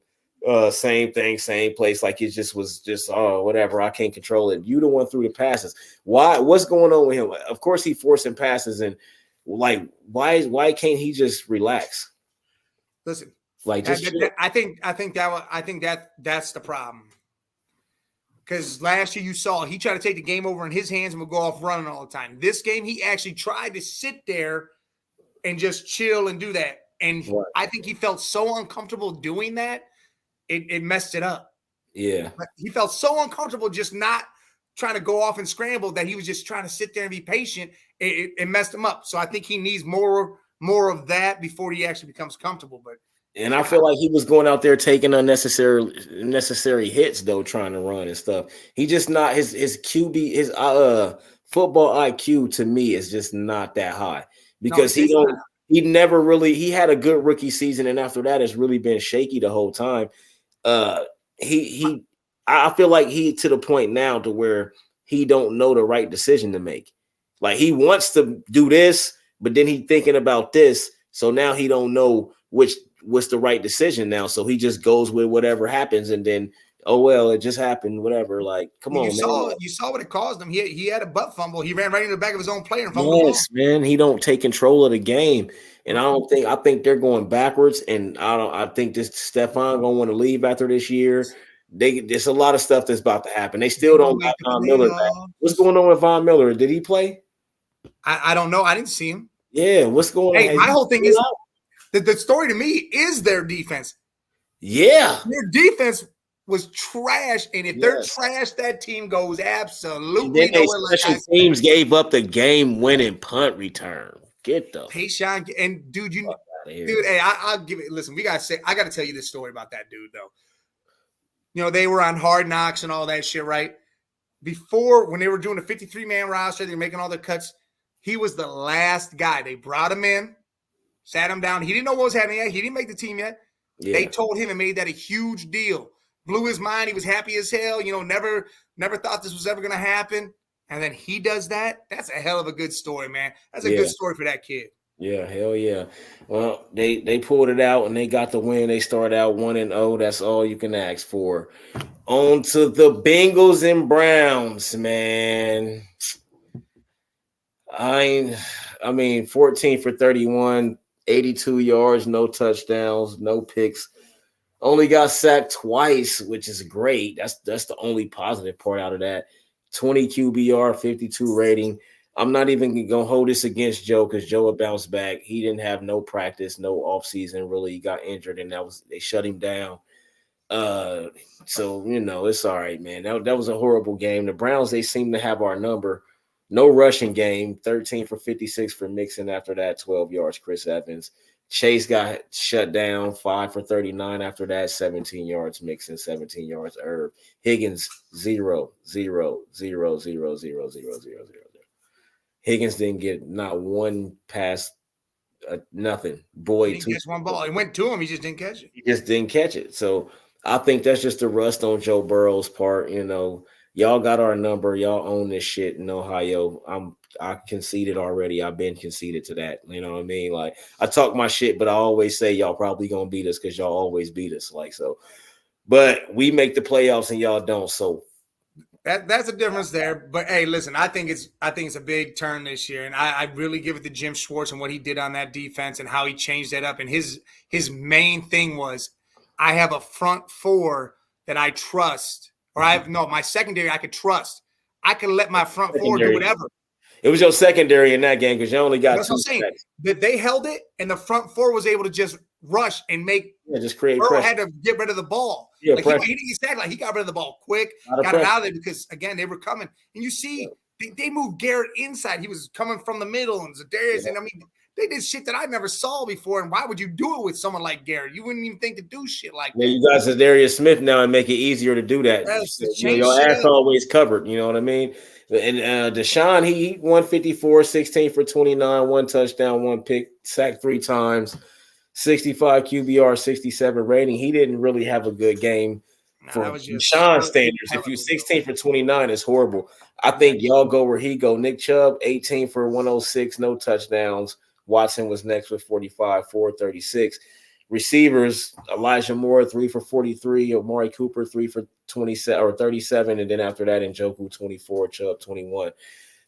[SPEAKER 2] same thing, same place. Like it just was whatever. I can't control it. You the one threw the passes. Why? What's going on with him? Of course, he forcing passes, and like why can't he just relax?
[SPEAKER 3] Listen,
[SPEAKER 2] like
[SPEAKER 3] that's the problem. Because last year you saw he tried to take the game over in his hands and would go off running all the time. This game he actually tried to sit there and just chill and do that. And I think he felt so uncomfortable doing that. It messed it up.
[SPEAKER 2] Yeah.
[SPEAKER 3] He felt so uncomfortable just not trying to go off and scramble that he was just trying to sit there and be patient. It messed him up. So I think he needs more of that before he actually becomes comfortable.
[SPEAKER 2] And I feel like he was going out there taking unnecessary hits though, trying to run and stuff. He just not his QB, his football IQ to me is just not that high because he had a good rookie season, and after that it's really been shaky the whole time. I feel like he to the point now to where he don't know the right decision to make. Like he wants to do this, but then he thinking about this. So now he don't know what's the right decision now. So he just goes with whatever happens, and then oh well, it just happened. Whatever. Like, come on, man.
[SPEAKER 3] You saw what it caused him. He had a butt fumble. He ran right into the back of his own player and fumbled.
[SPEAKER 2] Yes, man. He don't take control of the game, and I think they're going backwards. And I think this Stephon gonna want to leave after this year. There's a lot of stuff that's about to happen. They still don't got Von Miller back. What's going on with Von Miller? Did he play?
[SPEAKER 3] I don't know. I didn't see him.
[SPEAKER 2] Yeah, what's going on?
[SPEAKER 3] Hey, my whole thing is the story to me is their defense.
[SPEAKER 2] Yeah,
[SPEAKER 3] their defense was trash, and if they're trash, that team goes absolutely nowhere.
[SPEAKER 2] Special teams gave up the game-winning punt return. Get the
[SPEAKER 3] Tayshaun and dude, hey, I'll give it. Listen, I got to tell you this story about that dude though. You know, they were on Hard Knocks and all that shit, right? Before, when they were doing the 53-man roster, they were making all their cuts. He was the last guy. They brought him in, sat him down. He didn't know what was happening yet. He didn't make the team yet. Yeah. They told him and made that a huge deal. Blew his mind. He was happy as hell. You know, never thought this was ever going to happen. And then he does that. That's a hell of a good story, man. That's a good story for that kid.
[SPEAKER 2] Yeah, hell yeah. Well, they pulled it out and they got the win. They started out 1-0. That's all you can ask for. On to the Bengals and Browns, man. I mean, 14 for 31, 82 yards, no touchdowns, no picks. Only got sacked twice, which is great. That's the only positive part out of that. 20 QBR, 52 rating. I'm not even going to hold this against Joe because Joe would bounce back. He didn't have no practice, no offseason, really. He got injured, and they shut him down. So, you know, it's all right, man. That was a horrible game. The Browns, they seem to have our number. No rushing game, 13 for 56 for Mixon after that, 12 yards, Chris Evans. Chase got shut down, 5 for 39 after that, 17 yards, Mixon, 17 yards, Herb. Higgins, 0, 0, 0, 0, 0, 0, 0, 0, 0. Higgins didn't get not one pass, nothing. Boyd,
[SPEAKER 3] he didn't catch one ball. It went to him. He just didn't catch it.
[SPEAKER 2] He just didn't catch it. So I think that's just a rust on Joe Burrow's part. You know, y'all got our number. Y'all own this shit in Ohio. I conceded already. I've been conceded to that. You know what I mean? Like, I talk my shit, but I always say y'all probably gonna beat us because y'all always beat us. Like, so, but we make the playoffs and y'all don't. So
[SPEAKER 3] that's a difference there. But hey, listen, I think it's a big turn this year, and I really give it to Jim Schwartz and what he did on that defense and how he changed that up. And his main thing was, I have a front four that I trust. or my secondary I could trust. I could let my front four do whatever.
[SPEAKER 2] It was your secondary in that game because you only got 2 sacks.
[SPEAKER 3] That they held it, and the front four was able to just rush and make.
[SPEAKER 2] Just create
[SPEAKER 3] Burrow
[SPEAKER 2] pressure.
[SPEAKER 3] had to get rid of the ball.
[SPEAKER 2] Yeah,
[SPEAKER 3] like he didn't get sacked. Like he got rid of the ball quick, got it out of there because again they were coming. And you see, they moved Garrett inside. He was coming from the middle, and Zadarius. And I mean, they did shit that I never saw before. And why would you do it with someone like Garrett? You wouldn't even think to do shit like that.
[SPEAKER 2] You got Zadarius Smith now and make it easier to do that. Your ass always covered. You know what I mean? And Deshaun, he 154, 16 for 29, 1 touchdown, 1 pick, sacked 3 times, 65 QBR, 67 rating. He didn't really have a good game for Deshaun standards. If you 16 for 29 is horrible. I think y'all go where he go. Nick Chubb, 18 for 106, no touchdowns. Watson was next with 45, 436. Receivers, Elijah Moore, 3 for 43. Amari Cooper, 3 for 27 or 37. And then after that, Njoku, 24, Chubb, 21.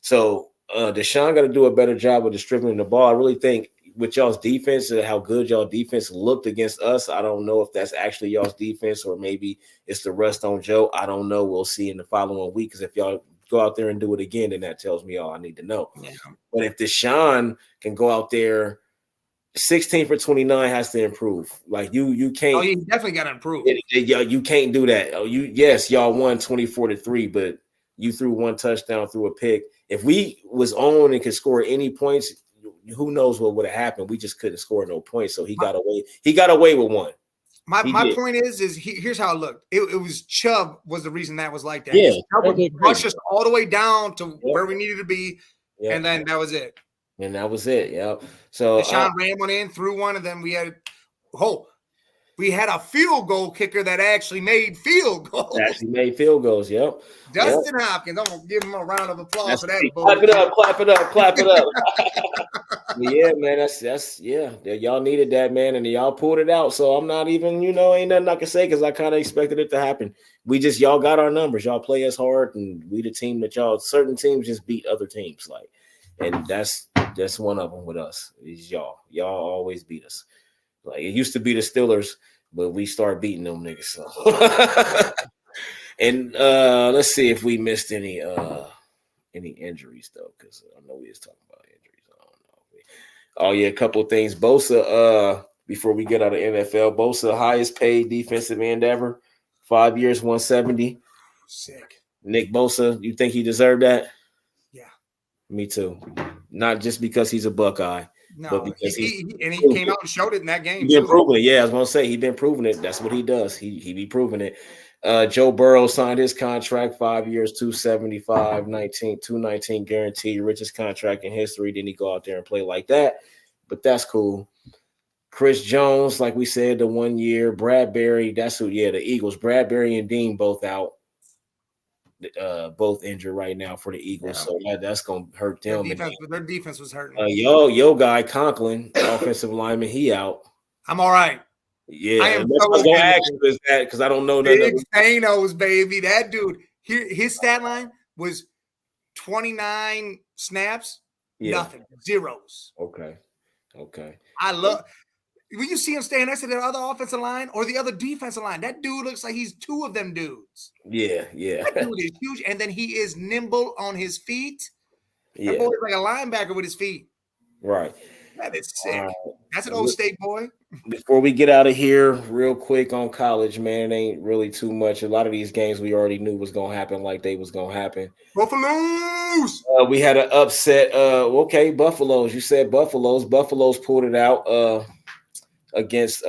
[SPEAKER 2] So Deshaun got to do a better job of distributing the ball. I really think with y'all's defense and how good y'all defense looked against us, I don't know if that's actually y'all's defense or maybe it's the rust on Joe. I don't know. We'll see in the following week because if y'all go out there and do it again, then that tells me all I need to know. Yeah. But if Deshaun can go out there, 16 for 29 has to improve. Like you can't.
[SPEAKER 3] Oh, you definitely got to improve.
[SPEAKER 2] You can't do that. Oh, y'all won 24-3, but you threw 1 touchdown, threw a pick. If we was on and could score any points, who knows what would have happened? We just couldn't score no points, so he got away. He got away with 1.
[SPEAKER 3] My point is here's how it looked. It was Chubb was the reason that was like that.
[SPEAKER 2] Yeah,
[SPEAKER 3] Chubb would rush us all the way down to where we needed to be, and then that was it.
[SPEAKER 2] And that was it. Yeah. So
[SPEAKER 3] Deshaun ran one in, threw one, and then we had a field goal kicker that actually made field goals.
[SPEAKER 2] Yep.
[SPEAKER 3] Justin Hopkins. I'm gonna give him a round of applause for that.
[SPEAKER 2] Clap it up. Yeah, man. That's y'all needed that, man, and y'all pulled it out. So I'm not even, ain't nothing I can say because I kind of expected it to happen. Y'all got our numbers. Y'all play us hard, and we the team that certain teams just beat other teams, like, and that's one of them with us. Is y'all always beat us. Like it used to be the Steelers, but we start beating them niggas. So, and let's see if we missed any injuries though, because I know we was talking about injuries. I don't know. Oh yeah, a couple of things. Bosa, before we get out of NFL, Bosa, highest paid defensive end ever, 5 years, 170.
[SPEAKER 3] Sick.
[SPEAKER 2] Nick Bosa, you think he deserved that?
[SPEAKER 3] Yeah.
[SPEAKER 2] Me too. Not just because he's a Buckeye.
[SPEAKER 3] No,
[SPEAKER 2] but because
[SPEAKER 3] he came out and showed it in that game.
[SPEAKER 2] He's been proving it. Yeah, I was gonna say he's been proving it. That's what he does. He be proving it. Joe Burrow signed his contract, 5 years, 275, 219 guaranteed, richest contract in history. Didn't he go out there and play like that? But that's cool. Chris Jones, like we said, the 1 year. Bradbury, that's who. Yeah, the Eagles. Bradbury and Dean both out. Both injured right now for the Eagles, so that's gonna hurt them.
[SPEAKER 3] Their defense was hurting.
[SPEAKER 2] Yo guy Conklin, offensive lineman, he out.
[SPEAKER 3] I'm all right.
[SPEAKER 2] Yeah, I was gonna ask you is that because I don't know nothing.
[SPEAKER 3] Big Thanos, baby, that dude. His stat line was 29 snaps, nothing, zeros.
[SPEAKER 2] Okay.
[SPEAKER 3] I love. When you see him stand next to the other offensive line or the other defensive line, that dude looks like he's 2 of them dudes.
[SPEAKER 2] Yeah.
[SPEAKER 3] That dude is huge, and then he is nimble on his feet.
[SPEAKER 2] Yeah,
[SPEAKER 3] that boy's like a linebacker with his feet.
[SPEAKER 2] Right.
[SPEAKER 3] That is sick. That's an old state boy.
[SPEAKER 2] Before we get out of here, real quick on college, man, it ain't really too much. A lot of these games we already knew was gonna happen, like they was gonna happen.
[SPEAKER 3] Buffaloes.
[SPEAKER 2] We had an upset. Buffaloes. You said Buffaloes. Buffaloes pulled it out. Against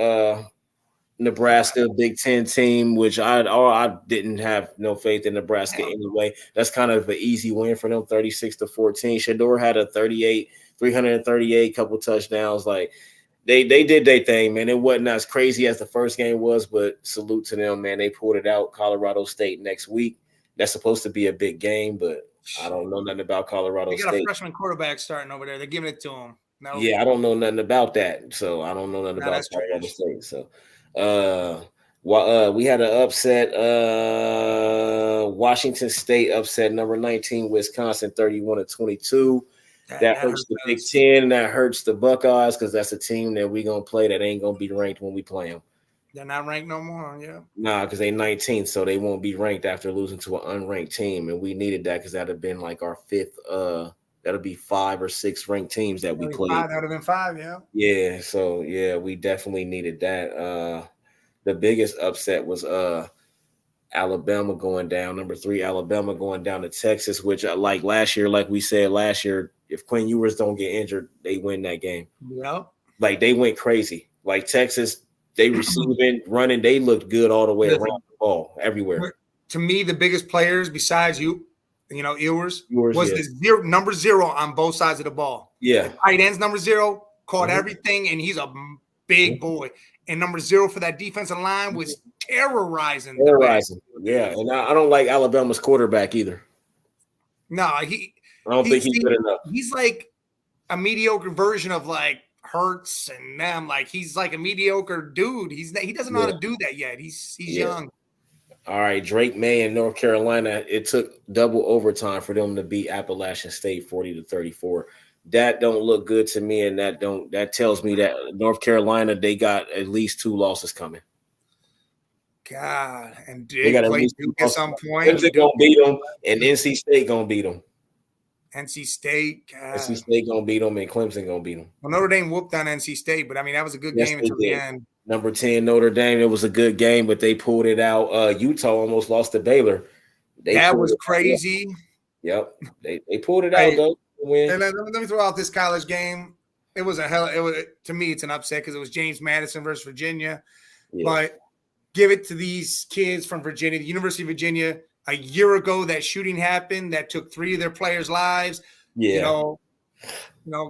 [SPEAKER 2] Nebraska, Big Ten team, which I didn't have no faith in Nebraska anyway. That's kind of an easy win for them, 36-14. Shador had a 338, couple touchdowns. Like they did their thing, man. It wasn't as crazy as the first game was, but salute to them, man. They pulled it out. Colorado State next week. That's supposed to be a big game, but I don't know nothing about Colorado State.
[SPEAKER 3] They got a freshman quarterback starting over there. They're giving it to him. No.
[SPEAKER 2] Yeah, I don't know nothing about that, so I don't know nothing about Colorado State. So, we had an upset. Washington State upset number 19 Wisconsin 31-22. That hurts the Big Ten. That hurts the Buckeyes because that's a team that we gonna play that ain't gonna be ranked when we play them.
[SPEAKER 3] They're not ranked no more. Yeah.
[SPEAKER 2] Nah, because they 19th, so they won't be ranked after losing to an unranked team, and we needed that because that'd have been like our fifth. That'll be 5 or 6 ranked teams that we played.
[SPEAKER 3] That would have been 5. Yeah.
[SPEAKER 2] Yeah. So yeah, we definitely needed that. The biggest upset was Alabama going down. Number 3, Alabama going down to Texas, which like last year, like we said last year, if Quinn Ewers don't get injured, they win that game.
[SPEAKER 3] Yep.
[SPEAKER 2] Like they went crazy. Like Texas, they receiving, running, they looked good all the way around the ball, everywhere.
[SPEAKER 3] To me, the biggest players besides Ewers was the number 0 on both sides of the ball.
[SPEAKER 2] Yeah.
[SPEAKER 3] The tight end's number 0, caught everything, and he's a big boy. And number 0 for that defensive line was terrorizing.
[SPEAKER 2] Yeah, and I don't like Alabama's quarterback either.
[SPEAKER 3] No,
[SPEAKER 2] I don't think he's good enough.
[SPEAKER 3] He's like a mediocre version of like Hurts and them. Like he's like a mediocre dude. He doesn't know how to do that yet. He's young.
[SPEAKER 2] All right, Drake May in North Carolina. It took double overtime for them to beat Appalachian State 40-34. That don't look good to me, and that tells me that North Carolina, they got at least 2 losses coming.
[SPEAKER 3] God, and they got play Duke at some point.
[SPEAKER 2] Clemson gonna beat them, and NC State gonna beat them.
[SPEAKER 3] NC State, God.
[SPEAKER 2] NC State gonna beat them, and Clemson gonna beat them.
[SPEAKER 3] Well, Notre Dame whooped on NC State, but I mean that was a good game until the end.
[SPEAKER 2] Number 10 Notre Dame. It was a good game, but they pulled it out. Utah almost lost to Baylor.
[SPEAKER 3] That was crazy.
[SPEAKER 2] Yep, they pulled it out though.
[SPEAKER 3] And let me throw out this college game. It was to me, it's an upset because it was James Madison versus Virginia. Yeah. But give it to these kids from Virginia, the University of Virginia. A year ago, that shooting happened that took 3 of their players' lives.
[SPEAKER 2] Yeah.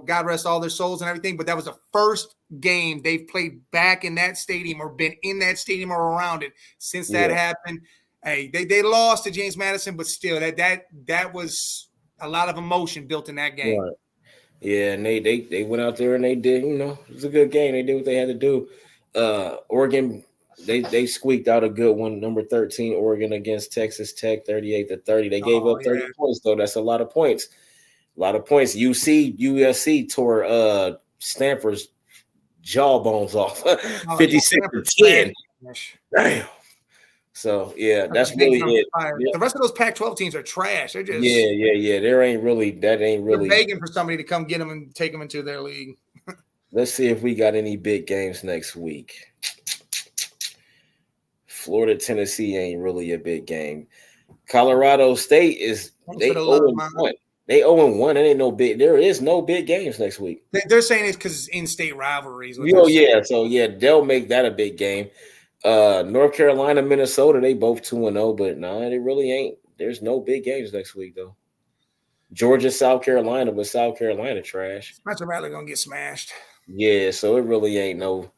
[SPEAKER 3] God rest all their souls and everything. But that was the first game they've played back in that stadium or been in that stadium or around it since that happened. Hey, they lost to James Madison, but still that was a lot of emotion built in that game.
[SPEAKER 2] Right. Yeah, and they went out there and they did, it was a good game. They did what they had to do. Oregon, they squeaked out a good one. Number 13, Oregon against Texas Tech, 38-30. They gave up 30 points, though. That's a lot of points. USC tore Stanford's jawbones off, 56-10. Damn. So that's really it.
[SPEAKER 3] The rest of those Pac-12 teams are trash. They're just
[SPEAKER 2] There ain't really
[SPEAKER 3] They're begging for somebody to come get them and take them into their league.
[SPEAKER 2] Let's see if we got any big games next week. Florida, Tennessee ain't really a big game. Colorado State is they 0-1. They 0-1. It ain't no big. There is no big games next week.
[SPEAKER 3] They're saying it's because it's in-state rivalries.
[SPEAKER 2] So they'll make that a big game. North Carolina, Minnesota, they both 2-0, but they really ain't. There's no big games next week though. Georgia, South Carolina, but South Carolina trash.
[SPEAKER 3] Spencer Rattler gonna get smashed.
[SPEAKER 2] Yeah, so it really ain't no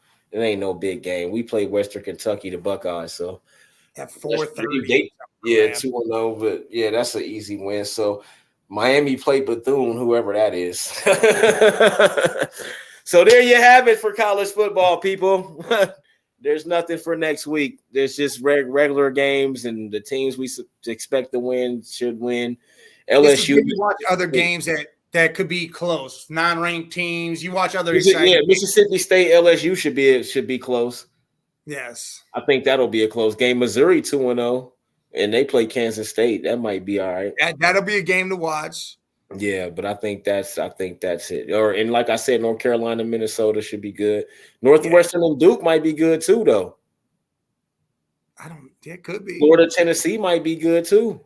[SPEAKER 2] big game. We played Western Kentucky, the Buckeyes, so
[SPEAKER 3] at 4:30.
[SPEAKER 2] 2-0, but that's an easy win. So Miami played Bethune, whoever that is. So there you have it for college football, people. There's nothing for next week. There's just regular games, and the teams we expect to win should win. LSU.
[SPEAKER 3] You watch other games that could be close. Non-ranked teams. You watch other exciting
[SPEAKER 2] Mississippi State, LSU should be close.
[SPEAKER 3] Yes,
[SPEAKER 2] I think that'll be a close game. Missouri 2-0, and they play Kansas State. That might be all right.
[SPEAKER 3] That'll be a game to watch.
[SPEAKER 2] Yeah, but I think that's it. And like I said, North Carolina, Minnesota should be good. Northwestern and Duke might be good too, though.
[SPEAKER 3] It could be.
[SPEAKER 2] Florida, Tennessee might be good too.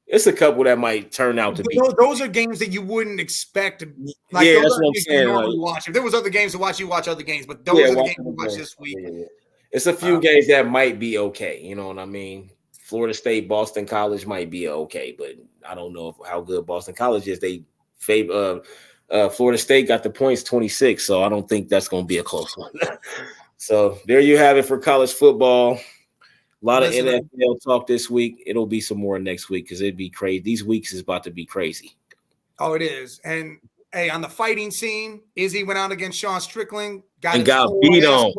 [SPEAKER 2] It's a couple that might turn out to be.
[SPEAKER 3] Those are games that you wouldn't expect to.
[SPEAKER 2] That's what I'm saying.
[SPEAKER 3] Watch. If there was other games to watch, you watch other games. But those are the games to watch this week.
[SPEAKER 2] Yeah. It's a few games that might be okay. You know what I mean? Florida State, Boston College might be okay, but I don't know how good Boston College is. They favor Florida State got the points 26, so I don't think that's going to be a close one. So there you have it for college football. A lot of NFL talk this week. It'll be some more next week because it'd be crazy. These weeks is about to be crazy.
[SPEAKER 3] Oh, it is. And hey, on the fighting scene, Izzy went out against Sean Strickland,
[SPEAKER 2] got beat on.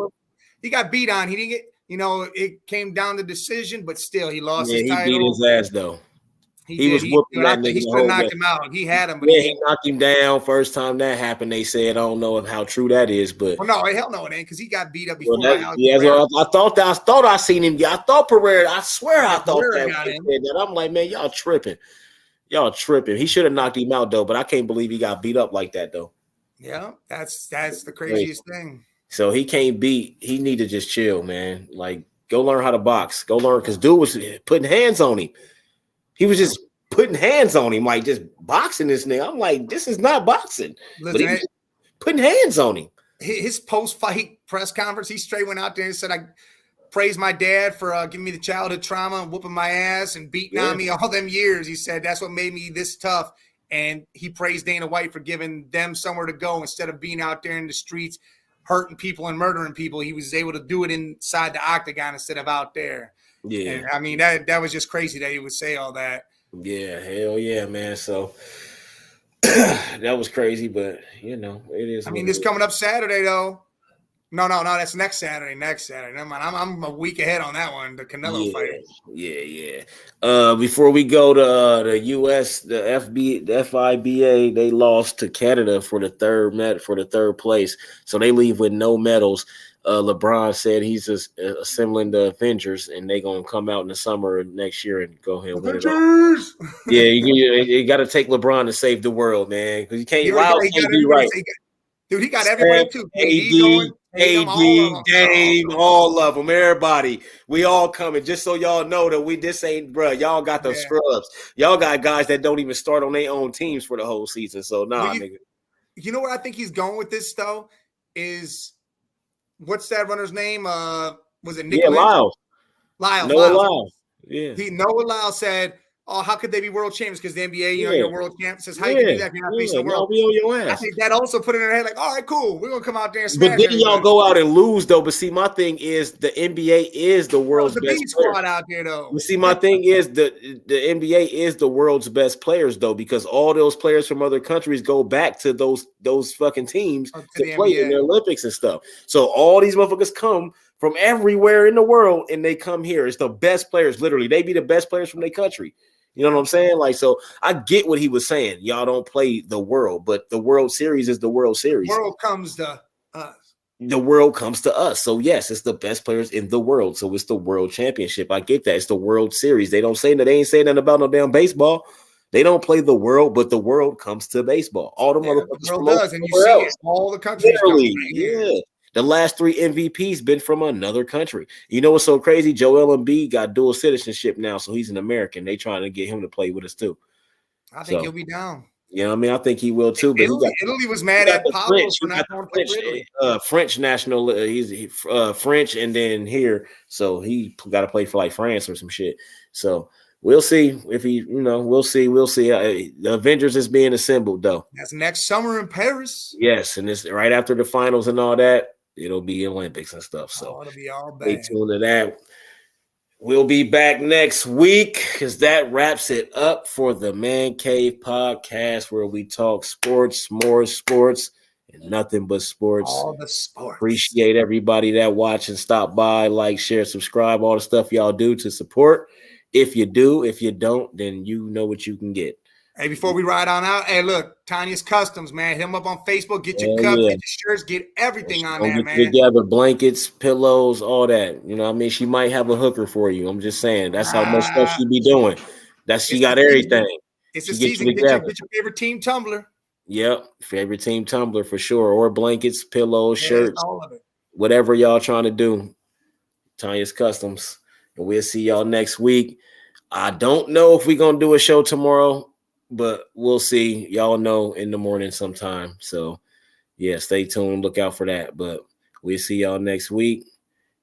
[SPEAKER 3] He got beat on. He didn't get, it came down to decision, but still he lost his title.
[SPEAKER 2] He beat his ass though. He was whooping that nigga.
[SPEAKER 3] He should have knocked him out. He had him, but
[SPEAKER 2] he knocked him down. First time that happened, they said, I don't know how true that is, but
[SPEAKER 3] no, hell no, it ain't, because he got beat up before.
[SPEAKER 2] I thought I seen him. I thought Pereira. I swear I thought that. I'm like, man, y'all tripping. Y'all tripping. He should have knocked him out though, but I can't believe he got beat up like that though.
[SPEAKER 3] Yeah, that's the craziest thing.
[SPEAKER 2] So he can't beat. He need to just chill, man. Like, go learn how to box. Go learn, because dude was putting hands on him. He was just putting hands on him, like just boxing this nigga. I'm like, this is not boxing. Listen, but he was putting hands on him.
[SPEAKER 3] His post-fight press conference, he straight went out there and said, I praise my dad for giving me the childhood trauma and whooping my ass and beating on me all them years. He said, that's what made me this tough. And he praised Dana White for giving them somewhere to go instead of being out there in the streets hurting people and murdering people. He was able to do it inside the octagon instead of out there.
[SPEAKER 2] Yeah.
[SPEAKER 3] And, I mean, that was just crazy that he would say all that.
[SPEAKER 2] Yeah, hell yeah, man. So that was crazy, but it is.
[SPEAKER 3] I mean, this coming up Saturday though. No, that's next Saturday. Never mind. I'm a week ahead on that one. The Canelo fight.
[SPEAKER 2] Yeah. Before we go to the U.S., the FIBA, they lost to Canada for the third place, so they leave with no medals. LeBron said he's just assembling the Avengers, and they're gonna come out in the summer next year and go ahead and win it all. Yeah, you got to take LeBron to save the world, man, because you can't. Can't be right.
[SPEAKER 3] Dude, he got everybody too.
[SPEAKER 2] AD, Dame, all of them, everybody. We all coming. Just so y'all know that this ain't, bro. Y'all got the scrubs. Y'all got guys that don't even start on their own teams for the whole season. So nigga.
[SPEAKER 3] You know where I think he's going with this though? Is what's that runner's name? Was it Nick?
[SPEAKER 2] Yeah, Lyles.
[SPEAKER 3] Noah
[SPEAKER 2] Lyles. Yeah.
[SPEAKER 3] Noah Lyles said, "Oh, how could they be world champions? Because the NBA, you're world champ." Says, "How you can do that if you're not facing the world?"
[SPEAKER 2] Be on your ass.
[SPEAKER 3] I think that also put in their head, like, "All right, cool, we're gonna come out there and smash."
[SPEAKER 2] But then y'all go out and lose, though. But see, my thing is the NBA is the world's best
[SPEAKER 3] B squad out there, though.
[SPEAKER 2] You see, my thing is the NBA is the world's best players, though, because all those players from other countries go back to those fucking teams to play in the Olympics and stuff. So all these motherfuckers come from everywhere in the world, and they come here. It's the best players, literally. They be the best players from their country. You know what I'm saying? Like, so I get what he was saying. Y'all don't play the world, but the World Series is the World Series.
[SPEAKER 3] The world comes to us.
[SPEAKER 2] The world comes to us. So, yes, it's the best players in the world. So it's the World Championship. I get that. It's the World Series. They don't say that. They ain't saying nothing about no damn baseball. They don't play the world, but the world comes to baseball. All the motherfuckers
[SPEAKER 3] the world does, and you see it. All the countries.
[SPEAKER 2] Literally, yeah. The last 3 MVPs been from another country. You know what's so crazy? Joel Embiid got dual citizenship now, so he's an American. They trying to get him to play with us too.
[SPEAKER 3] I think he'll be down.
[SPEAKER 2] You know what I mean? I think he will too. But
[SPEAKER 3] Italy was mad at Pablo for not going to play for Italy.
[SPEAKER 2] French national. He's French, and then here, so he got to play for like France or some shit. So we'll see if he. We'll see. The Avengers is being assembled though.
[SPEAKER 3] That's next summer in Paris.
[SPEAKER 2] Yes, and it's right after the finals and all that. It'll be Olympics and stuff. So
[SPEAKER 3] it'll be all bad.
[SPEAKER 2] Stay tuned to that. We'll be back next week because that wraps it up for the Man Cave Podcast, where we talk sports, more sports, and nothing but sports.
[SPEAKER 3] All the sports.
[SPEAKER 2] Appreciate everybody that watch and stop by, like, share, subscribe, all the stuff y'all do to support. If you do, if you don't, then you know what you can get.
[SPEAKER 3] Hey, before we ride on out, hey, look, Tanya's Customs, man. Hit him up on Facebook. Get your cup, get your shirts, get everything on there, man.
[SPEAKER 2] Together, blankets, pillows, all that. You know what I mean? She might have a hooker for you. I'm just saying. That's how much stuff she be doing. She got everything.
[SPEAKER 3] It's a season. Get your favorite team tumbler.
[SPEAKER 2] Yep. Favorite team tumbler for sure. Or blankets, pillows, shirts,
[SPEAKER 3] all of it.
[SPEAKER 2] Whatever y'all trying to do. Tanya's Customs. And we'll see y'all next week. I don't know if we're going to do a show tomorrow, but we'll see. Y'all know in the morning sometime. So, yeah, stay tuned. Look out for that. But we'll see y'all next week.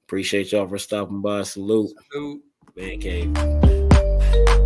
[SPEAKER 2] Appreciate y'all for stopping by. Salute.
[SPEAKER 3] Salute.
[SPEAKER 2] Man Cave.